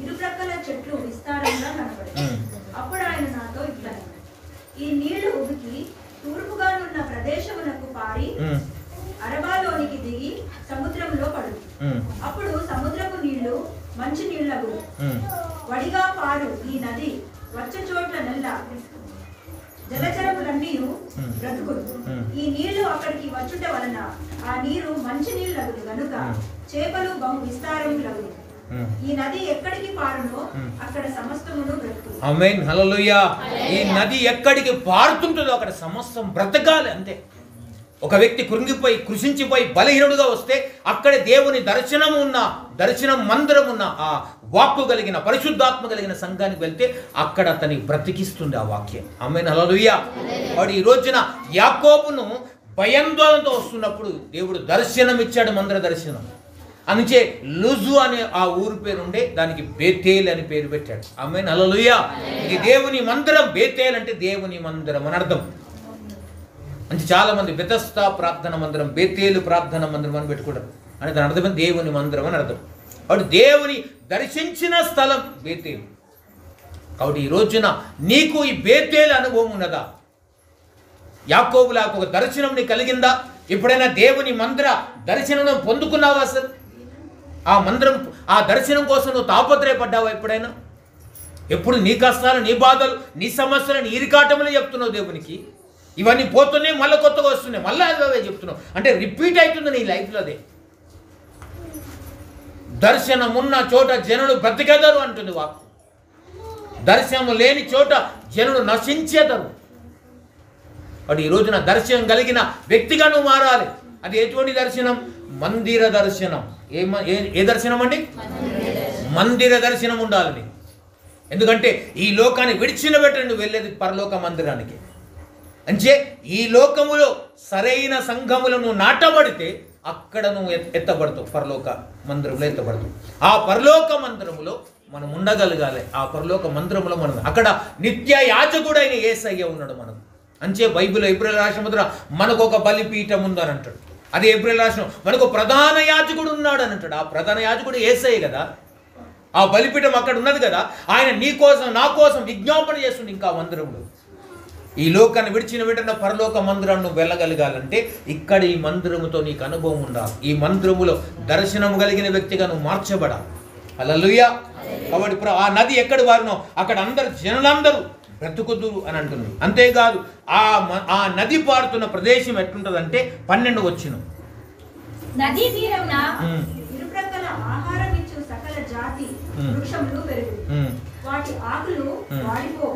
D: ఇరుప్రక్కల చెట్లు విస్తారంగా కనబడి, అప్పుడు ఆయన నాతో ఇట్లా, ఈ నీళ్లు ఉబికి తూర్పుగానున్న ప్రదేశమునకు పారి అరబాలోనికి దిగి సముద్రంలో పడు. అప్పుడు సముద్రపు నీళ్లు మంచి నీళ్లకు వడిగా పారు ఈ నది వచ్చ చోట్ల నెల్ల జలచరములన్నీ బ్రతుకులు. ఈ నీళ్లు అక్కడికి వచ్చుట వలన ఆ నీరు మంచి నీళ్లగును గనుక చేపలు బహు విస్తారములగును. ఈ నది ఎక్కడికి పారునో అక్కడ సమస్తమును బ్రతుకులు.
A: ఆమేన్, హల్లెలూయా. ఈ నది ఎక్కడికి పారుతుంటుందో అక్కడ సమస్తం బ్రతకాలి అంతే. ఒక వ్యక్తి కృంగిపోయి, కృషించిపోయి బలహీనుడుగా వస్తే అక్కడే దేవుని దర్శనం ఉన్న, దర్శనం మందిరం ఉన్న, ఆ వాక్కు కలిగిన, పరిశుద్ధాత్మ కలిగిన సంఘానికి వెళ్తే అక్కడ అతని బ్రతికిస్తుంది ఆ వాక్యం. ఆమేన్, హల్లెలూయా. వాడు ఈ రోజున యాకోబును భయాందోళనతో వస్తున్నప్పుడు దేవుడు దర్శనం ఇచ్చాడు, మందిర దర్శనం. అందుచే లుజు అనే ఆ ఊరు పేరు ఉండే దానికి బేతేల్ అని పేరు పెట్టాడు. ఆమేన్, హల్లెలూయా. ఇది దేవుని మందిరం. బేతేల్ అంటే దేవుని మందిరం అని అర్థం. అంటే చాలా మంది బెతస్తా ప్రార్థన మందిరం, బేతేలు ప్రార్థన మందిరం అని పెట్టుకుంటారు. అంటే దాని అర్థం దేవుని మందిరం అని అర్థం. కాబట్టి దేవుని దర్శించిన స్థలం బేతేలు. కాబట్టి ఈ రోజున నీకు ఈ బేతేలు అనుభవం ఉన్నదా? యాకోబులకు ఒక దర్శనం నీకు కలిగిందా? ఎప్పుడైనా దేవుని మందిర దర్శనం పొందుకున్నావా? అసలు ఆ మందిరం, ఆ దర్శనం కోసం నువ్వు తాపత్రయపడ్డావా ఎప్పుడైనా? ఎప్పుడు నీ కష్టాలు, నీ బాధలు, నీ సమస్యలు, నీ ఇరికాటములు చెప్తున్నావు దేవునికి. ఇవన్నీ పోతున్నాయి, మళ్ళీ కొత్తగా వస్తున్నాయి, మళ్ళీ అవే చెప్తున్నావు. అంటే రిపీట్ అవుతుంది నీ లైఫ్లో. అదే దర్శనం ఉన్న చోట జనులు బ్రతికెదరు అంటుంది వాక్కు. దర్శనం లేని చోట జనులు నశించేదరు. వాడు ఈ రోజున దర్శనం కలిగిన వ్యక్తిగా నువ్వు మారాలి. అది ఎటువంటి దర్శనం? మందిర దర్శనం. ఏ దర్శనం అండి? మందిర దర్శనం ఉండాలని. ఎందుకంటే ఈ లోకాన్ని విడిచిన పెట్టండి, నువ్వు వెళ్ళేది పరలోక మందిరానికి. అంటే ఈ లోకములో సరైన సంఘములను నాటబడితే అక్కడ నువ్వు ఎత్తబడతావు, పరలోక మందిరంలో ఎత్తబడతావు. ఆ పరలోక మందిరములో మనం ఉండగలగాలి. ఆ పరలోక మందిరంలో మనం అక్కడ నిత్య యాజకుడైన యేసయ్య ఉన్నాడు మనకు. అంచే బైబిల్లో ఏప్రిల్ రాసిన మనకు ఒక బలిపీఠం ఉందని అంటాడు. అదే ఏప్రిల్ రాసిన మనకు ప్రధాన యాజకుడు ఉన్నాడు అని అంటాడు. ఆ ప్రధాన యాజకుడు యేసయ్య కదా. ఆ బలిపీఠం అక్కడ ఉన్నది కదా. ఆయన నీ కోసం, నా కోసం విజ్ఞాపన చేస్తుంది. ఇంకా మందిరంలో ఈ లోకాన్ని విడిచిన వెంటనే పరలోక మందిరం నువ్వు వెళ్ళగలగాలంటే ఇక్కడ ఈ మందిరముతో నీకు అనుభవం ఉండాలి. ఈ మందిరములో దర్శనము కలిగిన వ్యక్తిగా నువ్వు మార్చబడాలి. హల్లెలూయా. కాబట్టి ఆ నది ఎక్కడ వారినో అక్కడ అందరు జనులందరూ బ్రతుకుదురు అని అంటున్నారు. అంతేకాదు ఆ నది పారుతున్న ప్రదేశం ఎట్లుంటదంటే 12 వచ్చిన
C: నదీ తీరమున
D: ఇరుప్రక్కల ఆహారం ఇచ్చు సకల జాతి వృక్షములు పెరుగు, వాటి ఆకులు వాడిపో,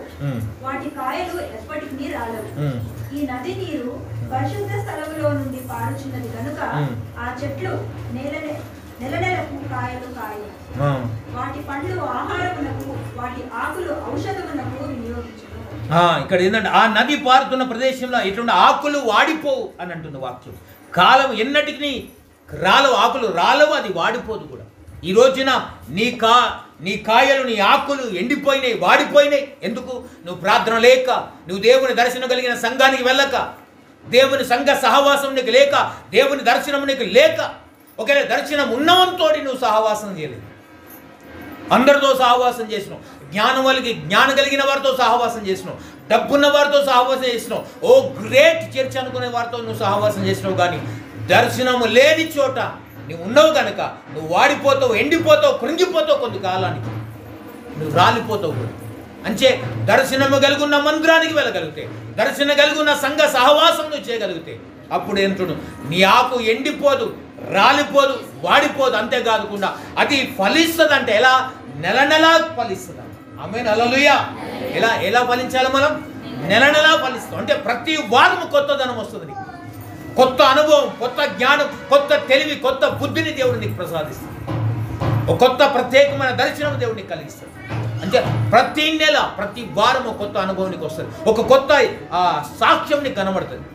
D: వాటి కాయలు ఎప్పటికీ రాలవు. ఈ నది నీరు పరిశుద్ధ స్థలములో నుండి పారుచున్నది కనుక ఆ చెట్లు నెలకు కాయలు కాయ, వాటి పండ్లు ఆహారమునకు, వాటి ఆకులు ఔషధమునకు వినియోగించును.
A: ఇక్కడ ఏంటంటే ఆ నది పారుతున్న ప్రదేశంలో ఇటువంటి ఆకులు వాడిపోవు అని అంటుంది వాక్యం. కాలం ఎన్నటికి రాలవు, ఆకులు రాలవు, అది వాడిపోదు కూడా. ఈ రోజున నీ కాయలు, నీ ఆకులు ఎండిపోయినాయి, వాడిపోయినాయి. ఎందుకు? నువ్వు ప్రార్థన లేక, నువ్వు దేవుని దర్శనం కలిగిన సంఘానికి వెళ్ళక, దేవుని సంఘ సహవాసం నీకు లేక, దేవుని దర్శనం నీకు లేక, ఒకవేళ దర్శనం ఉన్నవంతో నువ్వు సహవాసం చేయలేదు. అందరితో సహవాసం చేసినావు, జ్ఞానం కలిగిన వారితో సహవాసం చేసినావు, డబ్బున్న వారితో సహవాసం చేసినావు, ఓ గ్రేట్ చర్చ్ అనుకునే వారితో నువ్వు సహవాసం చేసినావు. కానీ దర్శనము లేని చోట నువ్వు ఉన్నావు కనుక నువ్వు వాడిపోతావు, ఎండిపోతావు, కృంగిపోతావు, కొంతకాలానికి నువ్వు రాలిపోతావు కూడా. అంచే దర్శనము కలిగిన మందిరానికి వెళ్ళగలిగితే, దర్శనం కలిగిన సంఘ సహవాసం నువ్వు చేయగలిగితే అప్పుడు ఏంటును నీ ఆకు ఎండిపోదు, రాలిపోదు, వాడిపోదు. అంతేకాదుకుండా అది ఫలిస్తుంది. అంటే ఎలా? నెల ఫలిస్తుంది. ఆమేన్, హల్లెలూయా. ఎలా ఫలించాలి మనం? నెల ఫలిస్తాం. అంటే ప్రతి వారం కొత్తదనం వస్తుంది నీకు, కొత్త అనుభవం, కొత్త జ్ఞానం, కొత్త తెలివి, కొత్త బుద్ధిని దేవుడు నీకు ప్రసాదిస్తాడు. ఒక కొత్త ప్రత్యేకమైన దర్శనం దేవుడు నీకు కలిగిస్తాడు. అంటే ప్రతి నెల, ప్రతి వారం ఒక కొత్త అనుభవం నీకు వస్తుంది, ఒక కొత్త సాక్ష్యం నీకు కనబడుతుంది,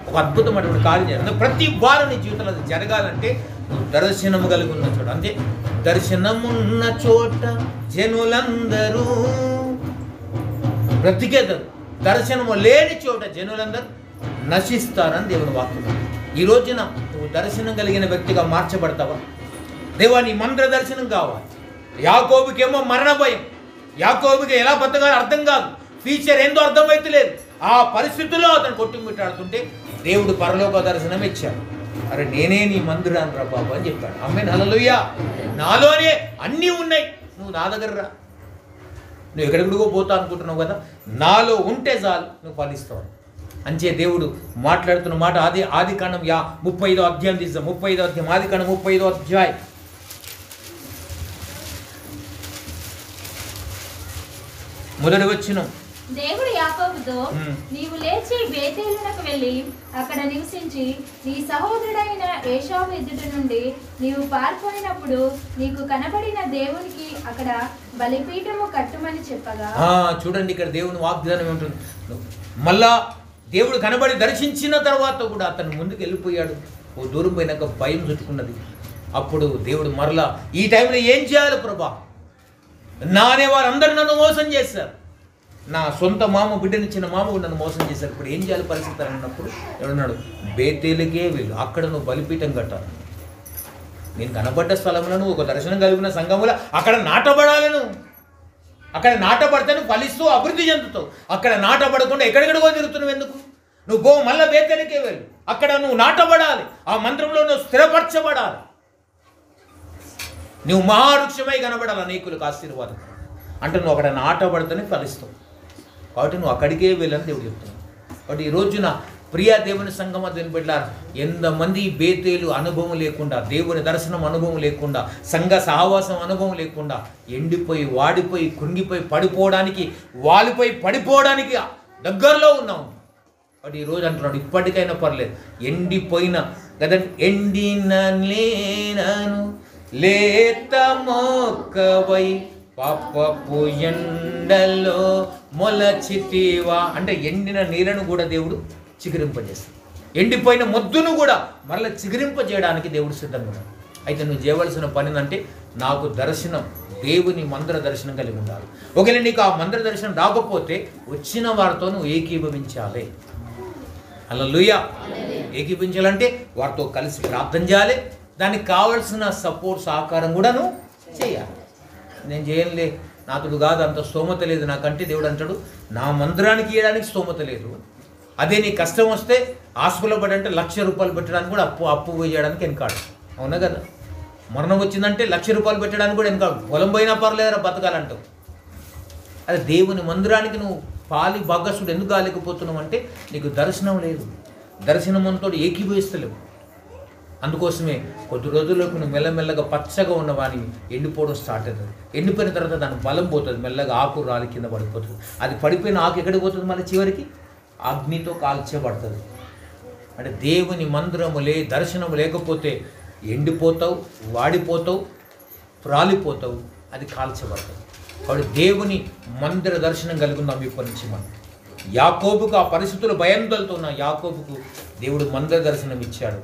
A: ఒక అద్భుతమైనటువంటి కార్యం చేయాలి. ప్రతి వారం నీ జీవితంలో అది జరగాలంటే నువ్వు దర్శనము కలిగి ఉన్న చోట, అంటే దర్శనమున్న చోట జనులందరూ బ్రతికేదరు, దర్శనము లేని చోట జనులందరూ నశిస్తారని దేవుని వాక్యం. ఈ రోజున నువ్వు దర్శనం కలిగిన వ్యక్తిగా మార్చబడతావా? దేవా, నీ మందిర దర్శనం కావాలి. యాకోబుకేమో మరణ భయం, యాకోబుకి ఎలా బతకాలో అర్థం కాదు, ఫ్యూచర్ ఏందో అర్థమైతే లేదు. ఆ పరిస్థితుల్లో అతను కొట్టుమిట్టాడుతుంటే దేవుడు పరలోక దర్శనం ఇచ్చాడు. అరే నేనే నీ మందిరాన్ని రా బాబు అని చెప్పాడు. ఆమేన్, హల్లెలూయా. నాలోనే అన్నీ ఉన్నాయి, నువ్వు నా దగ్గర రా. నువ్వు ఎక్కడెక్కడికో పోతా అనుకుంటున్నావు కదా, నాలో ఉంటే చాలు, నువ్వు ఫలిస్తావు. అంచే దేవుడు మాట్లాడుతున్న మాట ఆది కాండం 35వ అధ్యాయం తీద్దాం. 35వ అధ్యాయం, ఆది కాండం 35వ అధ్యాయం. మొదటి వచనం.
C: దేవుడు యాకోబుతో, నీవు లేచి బేతేలునకు వెళ్ళి అక్కడ నివసించి నీ సహోదరుడైన ఏశావు ఎదుట నుండి నీవు పారిపోయినప్పుడు నీకు కనబడిన దేవునికి అక్కడ బలిపీఠము కట్టుమని చెప్పగా.
A: చూడండి, ఇక్కడ దేవుని వాగ్దానం ఏమిటంది? మళ్ళా దేవుడు కనబడి దర్శించిన తర్వాత కూడా అతను ముందుకు వెళ్ళిపోయాడు. ఓ దూరం పోయినాక భయం చుట్టుకున్నది. అప్పుడు దేవుడు మరలా, ఈ టైంలో ఏం చేయాలి ప్రభా, నా అనే వారందరూ నన్ను మోసం చేశారు, నా సొంత మామ బిడ్డనిచ్చిన మామ కూడా నన్ను మోసం చేశారు, ఇప్పుడు ఏం చేయాలి పరిస్థితి అన్నప్పుడు ఎవడన్నాడు, బేతేలుకే వెళ్ళు, అక్కడ నువ్వు బలిపీఠం కట్టాలి. నేను కనబడ్డ స్థలంలో ఒక దర్శనం కలిగిన సంఘములో అక్కడ నాటబడాలను. అక్కడ నాటబడితే నువ్వు ఫలిస్తూ అభివృద్ధి చెందుతావు. అక్కడ నాటబడకుండా ఎక్కడెక్కడికో తిరుగుతున్నావు ఎందుకు? నువ్వు పో, మళ్ళీ బేతేలుకే వెళ్ళు, అక్కడ నువ్వు నాటబడాలి, ఆ మంత్రంలో నువ్వు స్థిరపరచబడాలి, నువ్వు మహావృక్షమై కనబడాలి, అనేకులకు ఆశీర్వాదం. అంటే నువ్వు అక్కడ నాటబడితేనే ఫలిస్తావు. కాబట్టి నువ్వు అక్కడికే వెళ్ళని దేవుడు చెప్తున్నావు. కాబట్టి ఈ రోజున ప్రియ దేవుని సంగమ దేవుని బిడ్డలారా, ఎంతమంది బేతేలు అనుభవం లేకుండా, దేవుని దర్శనం అనుభవం లేకుండా, సంఘ సహవాసం అనుభవం లేకుండా ఎండిపోయి వాడిపోయి కుంగిపోయి పడిపోవడానికి, వాలిపోయి పడిపోవడానికి దగ్గరలో ఉన్నాము. కాబట్టి ఈరోజు అంటున్నాడు, ఇప్పటికైనా పర్లేదు, ఎండిపోయిన కదండి, ఎండిన లేనను లేత మొక్కవై పాపపు ఎండలో మొలచితివా. అంటే ఎండిన నీళ్ళను కూడా దేవుడు చిగురింపజేస్తాడు. ఎండిపోయిన మొద్దును కూడా మరలా చిగురింపజేయడానికి దేవుడు సిద్ధంగా ఉన్నాడు. అయితే నువ్వు చేయవలసిన పని అంటే, నాకు దర్శనం, దేవుని మందిర దర్శనం కలిగి ఉండాలి. ఒకవేళ నీకు ఆ మందిర దర్శనం రాకపోతే వచ్చిన వారితో నువ్వు ఏకీభవించాలి. హల్లెలూయా. ఏకీభవించాలంటే వారితో కలిసి ప్రార్థన చేయాలి, దానికి కావలసిన సపోర్ట్ సహకారం కూడా నువ్వు చేయాలి. నేను చేయనులే, నాతుడు కాదు, అంత స్తోమత లేదు నాకంటే దేవుడు అంటాడు, నా మందిరానికి ఇవ్వడానికి స్తోమత లేదు. అదే నీ కష్టం వస్తే హాస్పిటల్లో పడంటే ₹1,00,000 పెట్టడానికి కూడా అప్పు చేయడానికి వెనకాడు. అవునా కదా? మరణం వచ్చిందంటే ₹1,00,000 పెట్టడానికి కూడా వెనకాడు. పొలం పోయినా పర్లేదురా బతకాలంటావు. అదే దేవుని మందిరానికి నువ్వు పాలి భాగస్సుడు ఎందుకు కాలేకపోతున్నావు అంటే, నీకు దర్శనం లేదు, దర్శనంతో ఏకీభవిస్తలేవు. అందుకోసమే కొద్ది రోజుల్లోకి నువ్వు మెల్లమెల్లగా పచ్చగా ఉన్నవాని ఎండిపోవడం స్టార్ట్ అవుతుంది. ఎండిపోయిన తర్వాత దాని బలం పోతుంది, మెల్లగా ఆకు రాలి కింద పడిపోతుంది. అది పడిపోయిన ఆకు ఎక్కడికి పోతుంది? మళ్ళీ చివరికి అగ్నితో కాల్చబడుతుంది. అంటే దేవుని మందిరము దర్శనము లేకపోతే ఎండిపోతావు, వాడిపోతావు, రాలిపోతావు, అది కాల్చబడుతుంది. కాబట్టి దేవుని మందిర దర్శనం కలిగి ఉన్నాం ఇప్పటి నుంచి మనం. యాకోబుకు ఆ పరిస్థితులు భయంతో ఉన్న యాకోబుకు దేవుడు మందిర దర్శనం ఇచ్చాడు.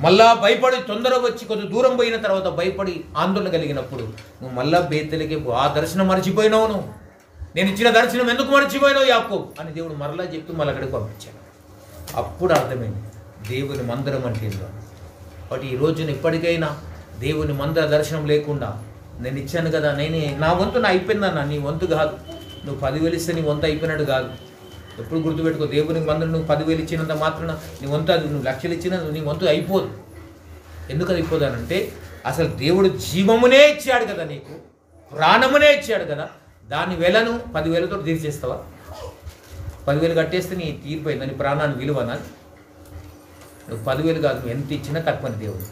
A: మళ్ళా భయపడి తొందర వచ్చి కొద్ది దూరం పోయిన తర్వాత భయపడి ఆందోళన కలిగినప్పుడు నువ్వు మళ్ళా బేతేలుకే ఆ దర్శనం మర్చిపోయినావు, నువ్వు నేను ఇచ్చిన దర్శనం ఎందుకు మర్చిపోయినావు యాకోబు అని దేవుడు మరలా చెప్తూ మళ్ళీ అక్కడికి పంపించాడు. అప్పుడు అర్థమైంది దేవుని మందిరం అంటే ఏంటో. కాబట్టి ఈ రోజున ఇప్పటికైనా దేవుని మందిర దర్శనం లేకుండా, నేను ఇచ్చాను కదా, నా వంతు నా అయిపోయిందన్న, నీ వంతు కాదు. నువ్వు 10,000 ఇస్తే నీ వంతు అయిపోయినట్టు కాదు. ఎప్పుడు గుర్తుపెట్టుకో, దేవుని మందిరం నువ్వు 10,000 ఇచ్చినంత మాత్రాన నీ వంతు, అది నువ్వు 1,00,000 ఇచ్చినా నీ వంతు అయిపోదు. ఎందుకు అయిపోదానంటే, అసలు దేవుడు జీవమునే ఇచ్చాడు కదా, నీకు ప్రాణమునే ఇచ్చాడు కదా, దాని వెలను 10,000తో తీర్చేస్తావా? 10,000 కట్టేస్తే నీ తీరిపోయింది, నీ ప్రాణాన్ని విలువనా? నువ్వు 10,000 కాదు, నువ్వు ఎంత ఇచ్చినా తక్కువని దేవుడు.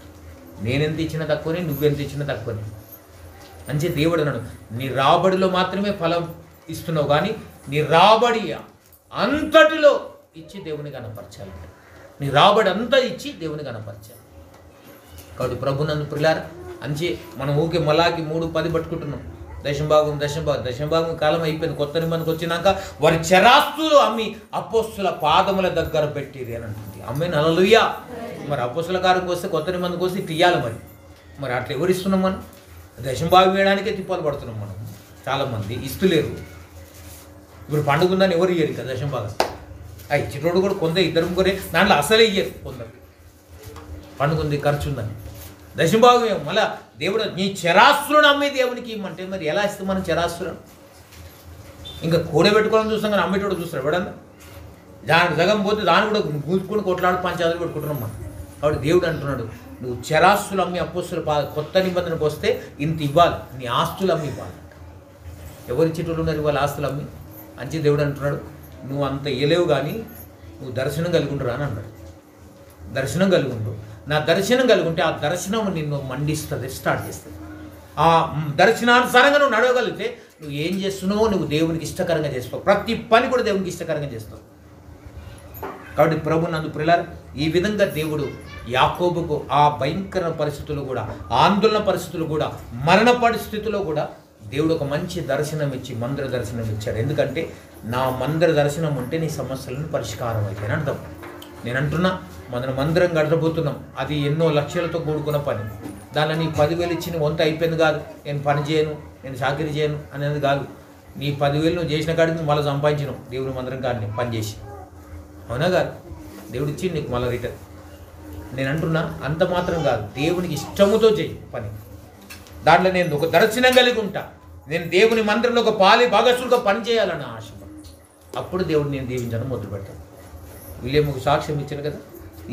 A: నేనెంత ఇచ్చినా తక్కువని, నువ్వెంత ఇచ్చినా తక్కువని. అంటే దేవుడు అన్నాడు, నీ రాబడిలో మాత్రమే ఫలం ఇస్తున్నావు, కానీ నీ రాబడి అంతటిలో ఇచ్చి దేవుని కనపరచాలి. నీ రాబడి అంతా ఇచ్చి దేవుని కనపరచాలి. కాబట్టి ప్రభునందు ప్రియులారా, అంచే మనం ఊకే మలాకి 3:10 పట్టుకుంటున్నాం. దశంభాగం కాలం అయిపోయింది. కొత్త నిబంధనకు వచ్చినాక వారి చరాస్తులు అమ్మి అపోస్తుల పాదముల దగ్గర పెట్టిరి అని అంటుంది. అమ్మాయి హల్లెలూయా. మరి అపోస్తుల కారంకి వస్తే, కొత్త నిబంధనకు వస్తే ఇయ్యాలి. మరి అట్లా ఎవరు ఇస్తున్నాం? మనం దశంభాగం వేయడానికే తిప్పాలు పడుతున్నాం. మనం చాలామంది ఇస్తులేరు. ఇప్పుడు పండుగ ఉందని ఎవరు ఇయ్యరు కదా దశంభాగం. ఇచ్చేటోడు కూడా కొంత 2-3 దాంట్లో అసలే ఇయ్యరు. కొందరు పండుగ ఉంది, ఖర్చు ఉందని దశంభాగం ఏమో. మళ్ళీ దేవుడు నీ చరాస్తులను అమ్మే దేవునికి ఇమ్మంటే మరి ఎలా ఇస్తాం మనం చరాస్తులను? ఇంకా కూడబెట్టుకోవాలని చూస్తాం కానీ అమ్మేటోడు చూస్తాడు ఎవడన్నా. దానికి సగం పోతే దాన్ని కూడా కూర్చుకొని కొట్లాడు పంచాయతీలు పెట్టుకుంటున్నాం మనం. కాబట్టి దేవుడు అంటున్నాడు, నువ్వు చరాస్తులు అమ్మి అపోస్తుల కొత్త నిబంధనకు వస్తే ఇంత ఇవ్వాలి, నీ ఆస్తులు అమ్మి ఇవ్వాలి. ఎవరిచ్చేటోళ్ళు ఉన్నారు ఇవాళ ఆస్తులు అమ్మి? అంచే దేవుడు అంటున్నాడు, నువ్వు అంత ఇయ్యలేవు కానీ నువ్వు దర్శనం కలిగి ఉండరా అని అన్నాడు. దర్శనం కలిగి ఉండు. నా దర్శనం కలిగి ఉంటే ఆ దర్శనం నిన్ను మండిస్తుంది, స్టార్ట్ చేస్తుంది. ఆ దర్శనానుసారంగా నువ్వు నడవగలిగితే నువ్వు ఏం చేస్తున్నావో నువ్వు దేవునికి ఇష్టకరంగా చేస్తావు. ప్రతి పని కూడా దేవునికి ఇష్టకరంగా చేస్తావు. కాబట్టి ప్రభునందు ప్రియులారా, ఈ విధంగా దేవుడు యాకోబుకు ఆ భయంకర పరిస్థితులు కూడా, ఆందోళన పరిస్థితులు కూడా, మరణ పరిస్థితుల్లో కూడా దేవుడు ఒక మంచి దర్శనం ఇచ్చి మందిర దర్శనం ఇచ్చాడు. ఎందుకంటే నా మందిర దర్శనం ఉంటే నీ సమస్యలను పరిష్కారం అయితే అని అర్థం. నేను అంటున్నా, మన మందిరం గడపబోతున్నాం, అది ఎన్నో లక్షలతో కూడుకున్న పని. దానిలో నీ 10,000 ఇచ్చి వంత అయిపోయింది కాదు, నేను పని చేయను, నేను చాకరీ చేయను అనేది కాదు. నీ 10,000 నువ్వు చేసిన కాడికి మళ్ళీ సంపాదించను దేవుని మందిరం కాడిని పని చేసి, అవునా కాదు? దేవుడు ఇచ్చి నీకు మళ్ళీ రిటర్న్. నేను అంటున్నా, అంత మాత్రం కాదు, దేవునికి ఇష్టముతో చేయి పని. దాంట్లో నేను ఒక దర్శనం కలిగి ఉంటా, నేను దేవుని మందిరంలో ఒక పాలి భాగస్సులుగా పని చేయాలని ఆశ. అప్పుడు దేవుడు నేను దీవించడం మొదలు పెడతాను. విలియముకు సాక్ష్యం ఇచ్చాను కదా,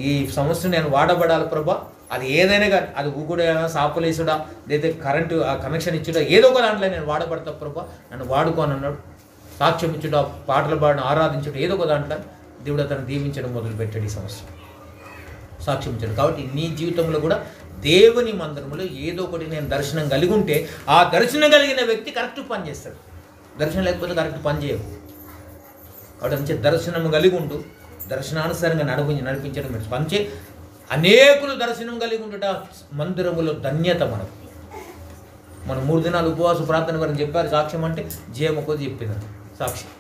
A: ఈ సంవత్సరం నేను వాడబడాలి ప్రభా, అది ఏదైనా కానీ, అది ఊగుడైనా సాపులేసుడా లేదా కరెంటు కనెక్షన్ ఇచ్చుడా ఏదో ఒక దాంట్లో నేను వాడబడతా ప్రభా, నన్ను వాడుకోని అన్నాడు. సాక్ష్యం ఇచ్చుడా, పాటలు పాడిన ఆరాధించుడు ఏదో ఒక దాంట్లో దేవుడు అతను దీవించడం మొదలుపెట్టాడు ఈ సంవత్సరం, సాక్ష్యం ఇచ్చాడు. కాబట్టి నీ జీవితంలో కూడా దేవుని మందిరంలో ఏదో ఒకటి నేను దర్శనం కలిగి ఉంటే ఆ దర్శనం కలిగిన వ్యక్తి కరెక్ట్ పని చేస్తాడు. దర్శనం లేకపోతే కరెక్ట్ పని చేయవు. కాబట్టి మంచి దర్శనం కలిగి ఉంటూ దర్శనానుసారంగా నడిపించడం పంచే అనేకులు దర్శనం కలిగి ఉంటుట మందిరములో ధన్యత మనకు. మనం 3 దినాలు ఉపవాస ప్రార్థన గురించి చెప్పారు. సాక్ష్యం అంటే జయమొక్కది చెప్పింది సాక్ష్యం.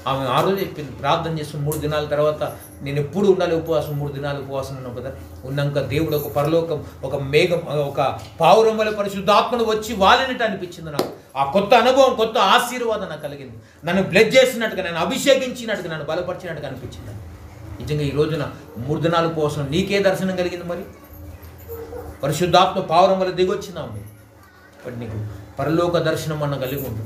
A: ఆమె ఆ రోజు చెప్పింది, ప్రార్థన చేస్తున్న 3 దినాల తర్వాత నేను ఎప్పుడు ఉండాలి ఉపవాసం, 3 దినాలు ఉపవాసం ఉన్నాం కదా. ఉన్నాక దేవుడు ఒక పరలోకం, ఒక మేఘం, ఒక పావురమ్మల పరిశుద్ధాత్మను వచ్చి వాలినట్టు అనిపించింది నాకు. ఆ కొత్త అనుభవం, కొత్త ఆశీర్వాదం నాకు కలిగింది. నన్ను బ్లెస్ చేసినట్టుగా, నన్ను అభిషేకించినట్టుగా, నన్ను బలపరిచినట్టుగా అనిపించింది. నిజంగా ఈ రోజున 3 దినాల ఉపవాసం నీకే దర్శనం కలిగింది. మరి పరిశుద్ధాత్మ పావురమ్మల దిగొచ్చిందాం. బట్ నీకు పరలోక దర్శనం అన్న కలిగి ఉంది,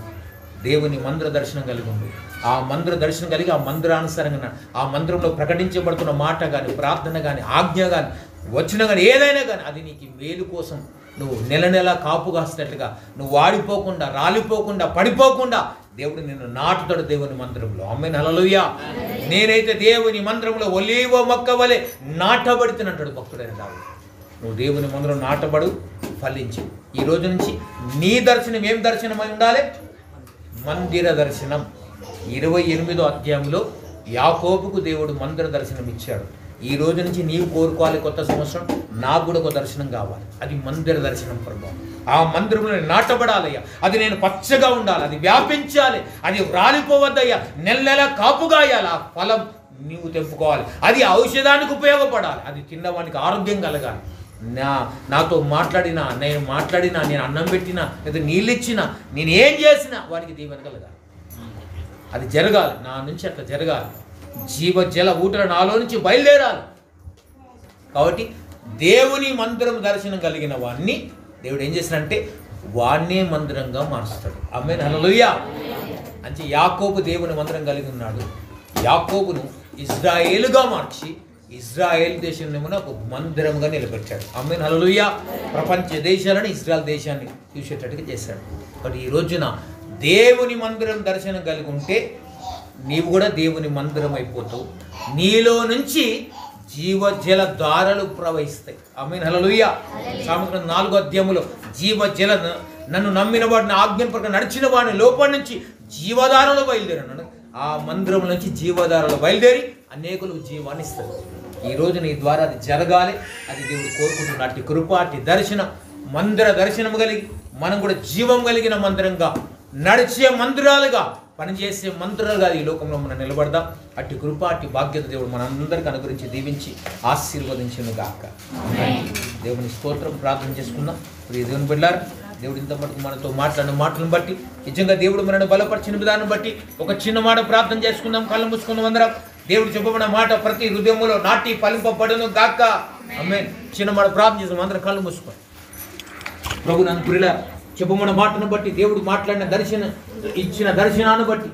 A: దేవుని మందిర దర్శనం కలిగి ఉంది. ఆ మందిర దర్శనం కలిగి ఆ మందిరానుసారంగా ఆ మందిరంలో ప్రకటించబడుతున్న మాట కానీ, ప్రార్థన కానీ, ఆజ్ఞ కానీ, వచ్చిన కానీ, ఏదైనా కానీ అది నీకు మేలు కోసం నువ్వు నెల నెల కాపు కాసినట్లుగా నువ్వు వాడిపోకుండా, రాలిపోకుండా, పడిపోకుండా దేవుడు నిన్ను నాటుతాడు దేవుని మందిరంలో. ఆమేన్, హల్లెలూయా. నేనైతే దేవుని మందిరంలో ఒలీవ మొక్క వలె నాటబడుతున్నట్టాడు భక్తుడైన దావీదు. నువ్వు దేవుని మందిరం నాటబడు, ఫలించు. ఈ రోజు నుంచి నీ దర్శనం ఏం దర్శనమై ఉండాలి? మందిర దర్శనం. 28వ అధ్యాయంలో యాకోబుకు దేవుడు మందిర దర్శనం ఇచ్చాడు. ఈ రోజు నుంచి నీవు కోరుకోవాలి, కొత్త సంవత్సరం నాకు కూడా ఒక దర్శనం కావాలి. అది మందిర దర్శనం ప్రభావం. ఆ మందిరంలో నాటబడాలయ్యా, అది నేను పచ్చగా ఉండాలి, అది వ్యాపించాలి, అది రాలిపోవద్దయ్యా, నెల నెల కాపుగాయాలి. ఆ ఫలం నీవు తెంపుకోవాలి, అది ఔషధానికి ఉపయోగపడాలి, అది తిన్నవానికి ఆరోగ్యం కలగాలి. నాతో మాట్లాడినా, నేను అన్నం పెట్టినా, లేదా నీళ్ళు ఇచ్చినా, నేను ఏం చేసినా వానికి దీవెన కలగాలి. అది జరగాలి, నా నుంచి అట్లా జరగాలి. జీవజల ఊటలు నాలో నుంచి బయలుదేరాలి. కాబట్టి దేవుని మందిరం దర్శనం కలిగిన వాడిని దేవుడు ఏం చేస్తాడంటే వాడినే మందిరంగా మారుస్తాడు. ఆమేన్, హల్లెలూయా. అంటే యాకోబు దేవుని మందిరం కలిగి ఉన్నాడు. యాకోబును ఇజ్రాయేలుగా మార్చి ఇజ్రాయేల్ దేశంలో ఒక మందిరంగా నిలబెట్టాడు. ఆమేన్, హల్లెలూయా. ప్రపంచ దేశాలను ఇజ్రాయెల్ దేశాన్ని చూసేటట్టుగా చేశాడు. కాబట్టి ఈ రోజున దేవుని మందిరం దర్శనం కలిగి ఉంటే నీవు కూడా దేవుని మందిరం అయిపోతావు. నీలో నుంచి జీవజల దారలు ప్రవహిస్తాయి. ఆమేన్, హల్లెలూయా. సామెతలు 4వ అధ్యాయంలో జీవజల నన్ను నమ్మిన వాడిని ఆజ్ఞ ప్రకారం నడిచిన వాడిని లోపల నుంచి జీవధారలు బయలుదేరాను. ఆ మందిరం నుంచి జీవధారలు బయలుదేరి అనేకులకు జీవాన్ని ఇస్తారు. ఈ రోజు నీ ద్వారా అది జరగాలి, అది దేవుడు కోరుకుంటున్న అట్టి కృప, అట్టి దర్శనం, మందిర దర్శనం కలిగి మనం కూడా జీవం కలిగిన మందిరంగా, నడిచే మందిరాలుగా, పనిచేసే మందిరాలుగా ఈ లోకంలో మనం నిలబడదాం. అట్టి కృప, అట్టి బాధ్యత దేవుడు మనందరికీ అనుగ్రహించి దీవించి ఆశీర్వదించును గాక. దేవుని స్తోత్రం. ప్రార్థన చేసుకుందాం. ప్రియ దేవుని బిడ్డలారా, దేవుడు ఇంత మటుకు మనతో మాట్లాడిన మాటలను బట్టి, నిజంగా దేవుడు మనల్ని బలపరిచిన విధానం బట్టి ఒక చిన్న మాట ప్రార్థన చేసుకుందాం. కళ్ళు మూసుకుందాం అందరం. దేవుడు చెప్పబడిన మాట ప్రతి హృదయంలో నాటి ఫలింపబడును గాక. ఆమేన్. చిన్న మాట ప్రార్థన చేద్దాం అందరం. కళ్ళు మూసుకోండి. ప్రభు నన్ను ప్రియులారా, చెప్పమన్న మాటను బట్టి, దేవుడు మాట్లాడిన ఇచ్చిన దర్శనాన్ని బట్టి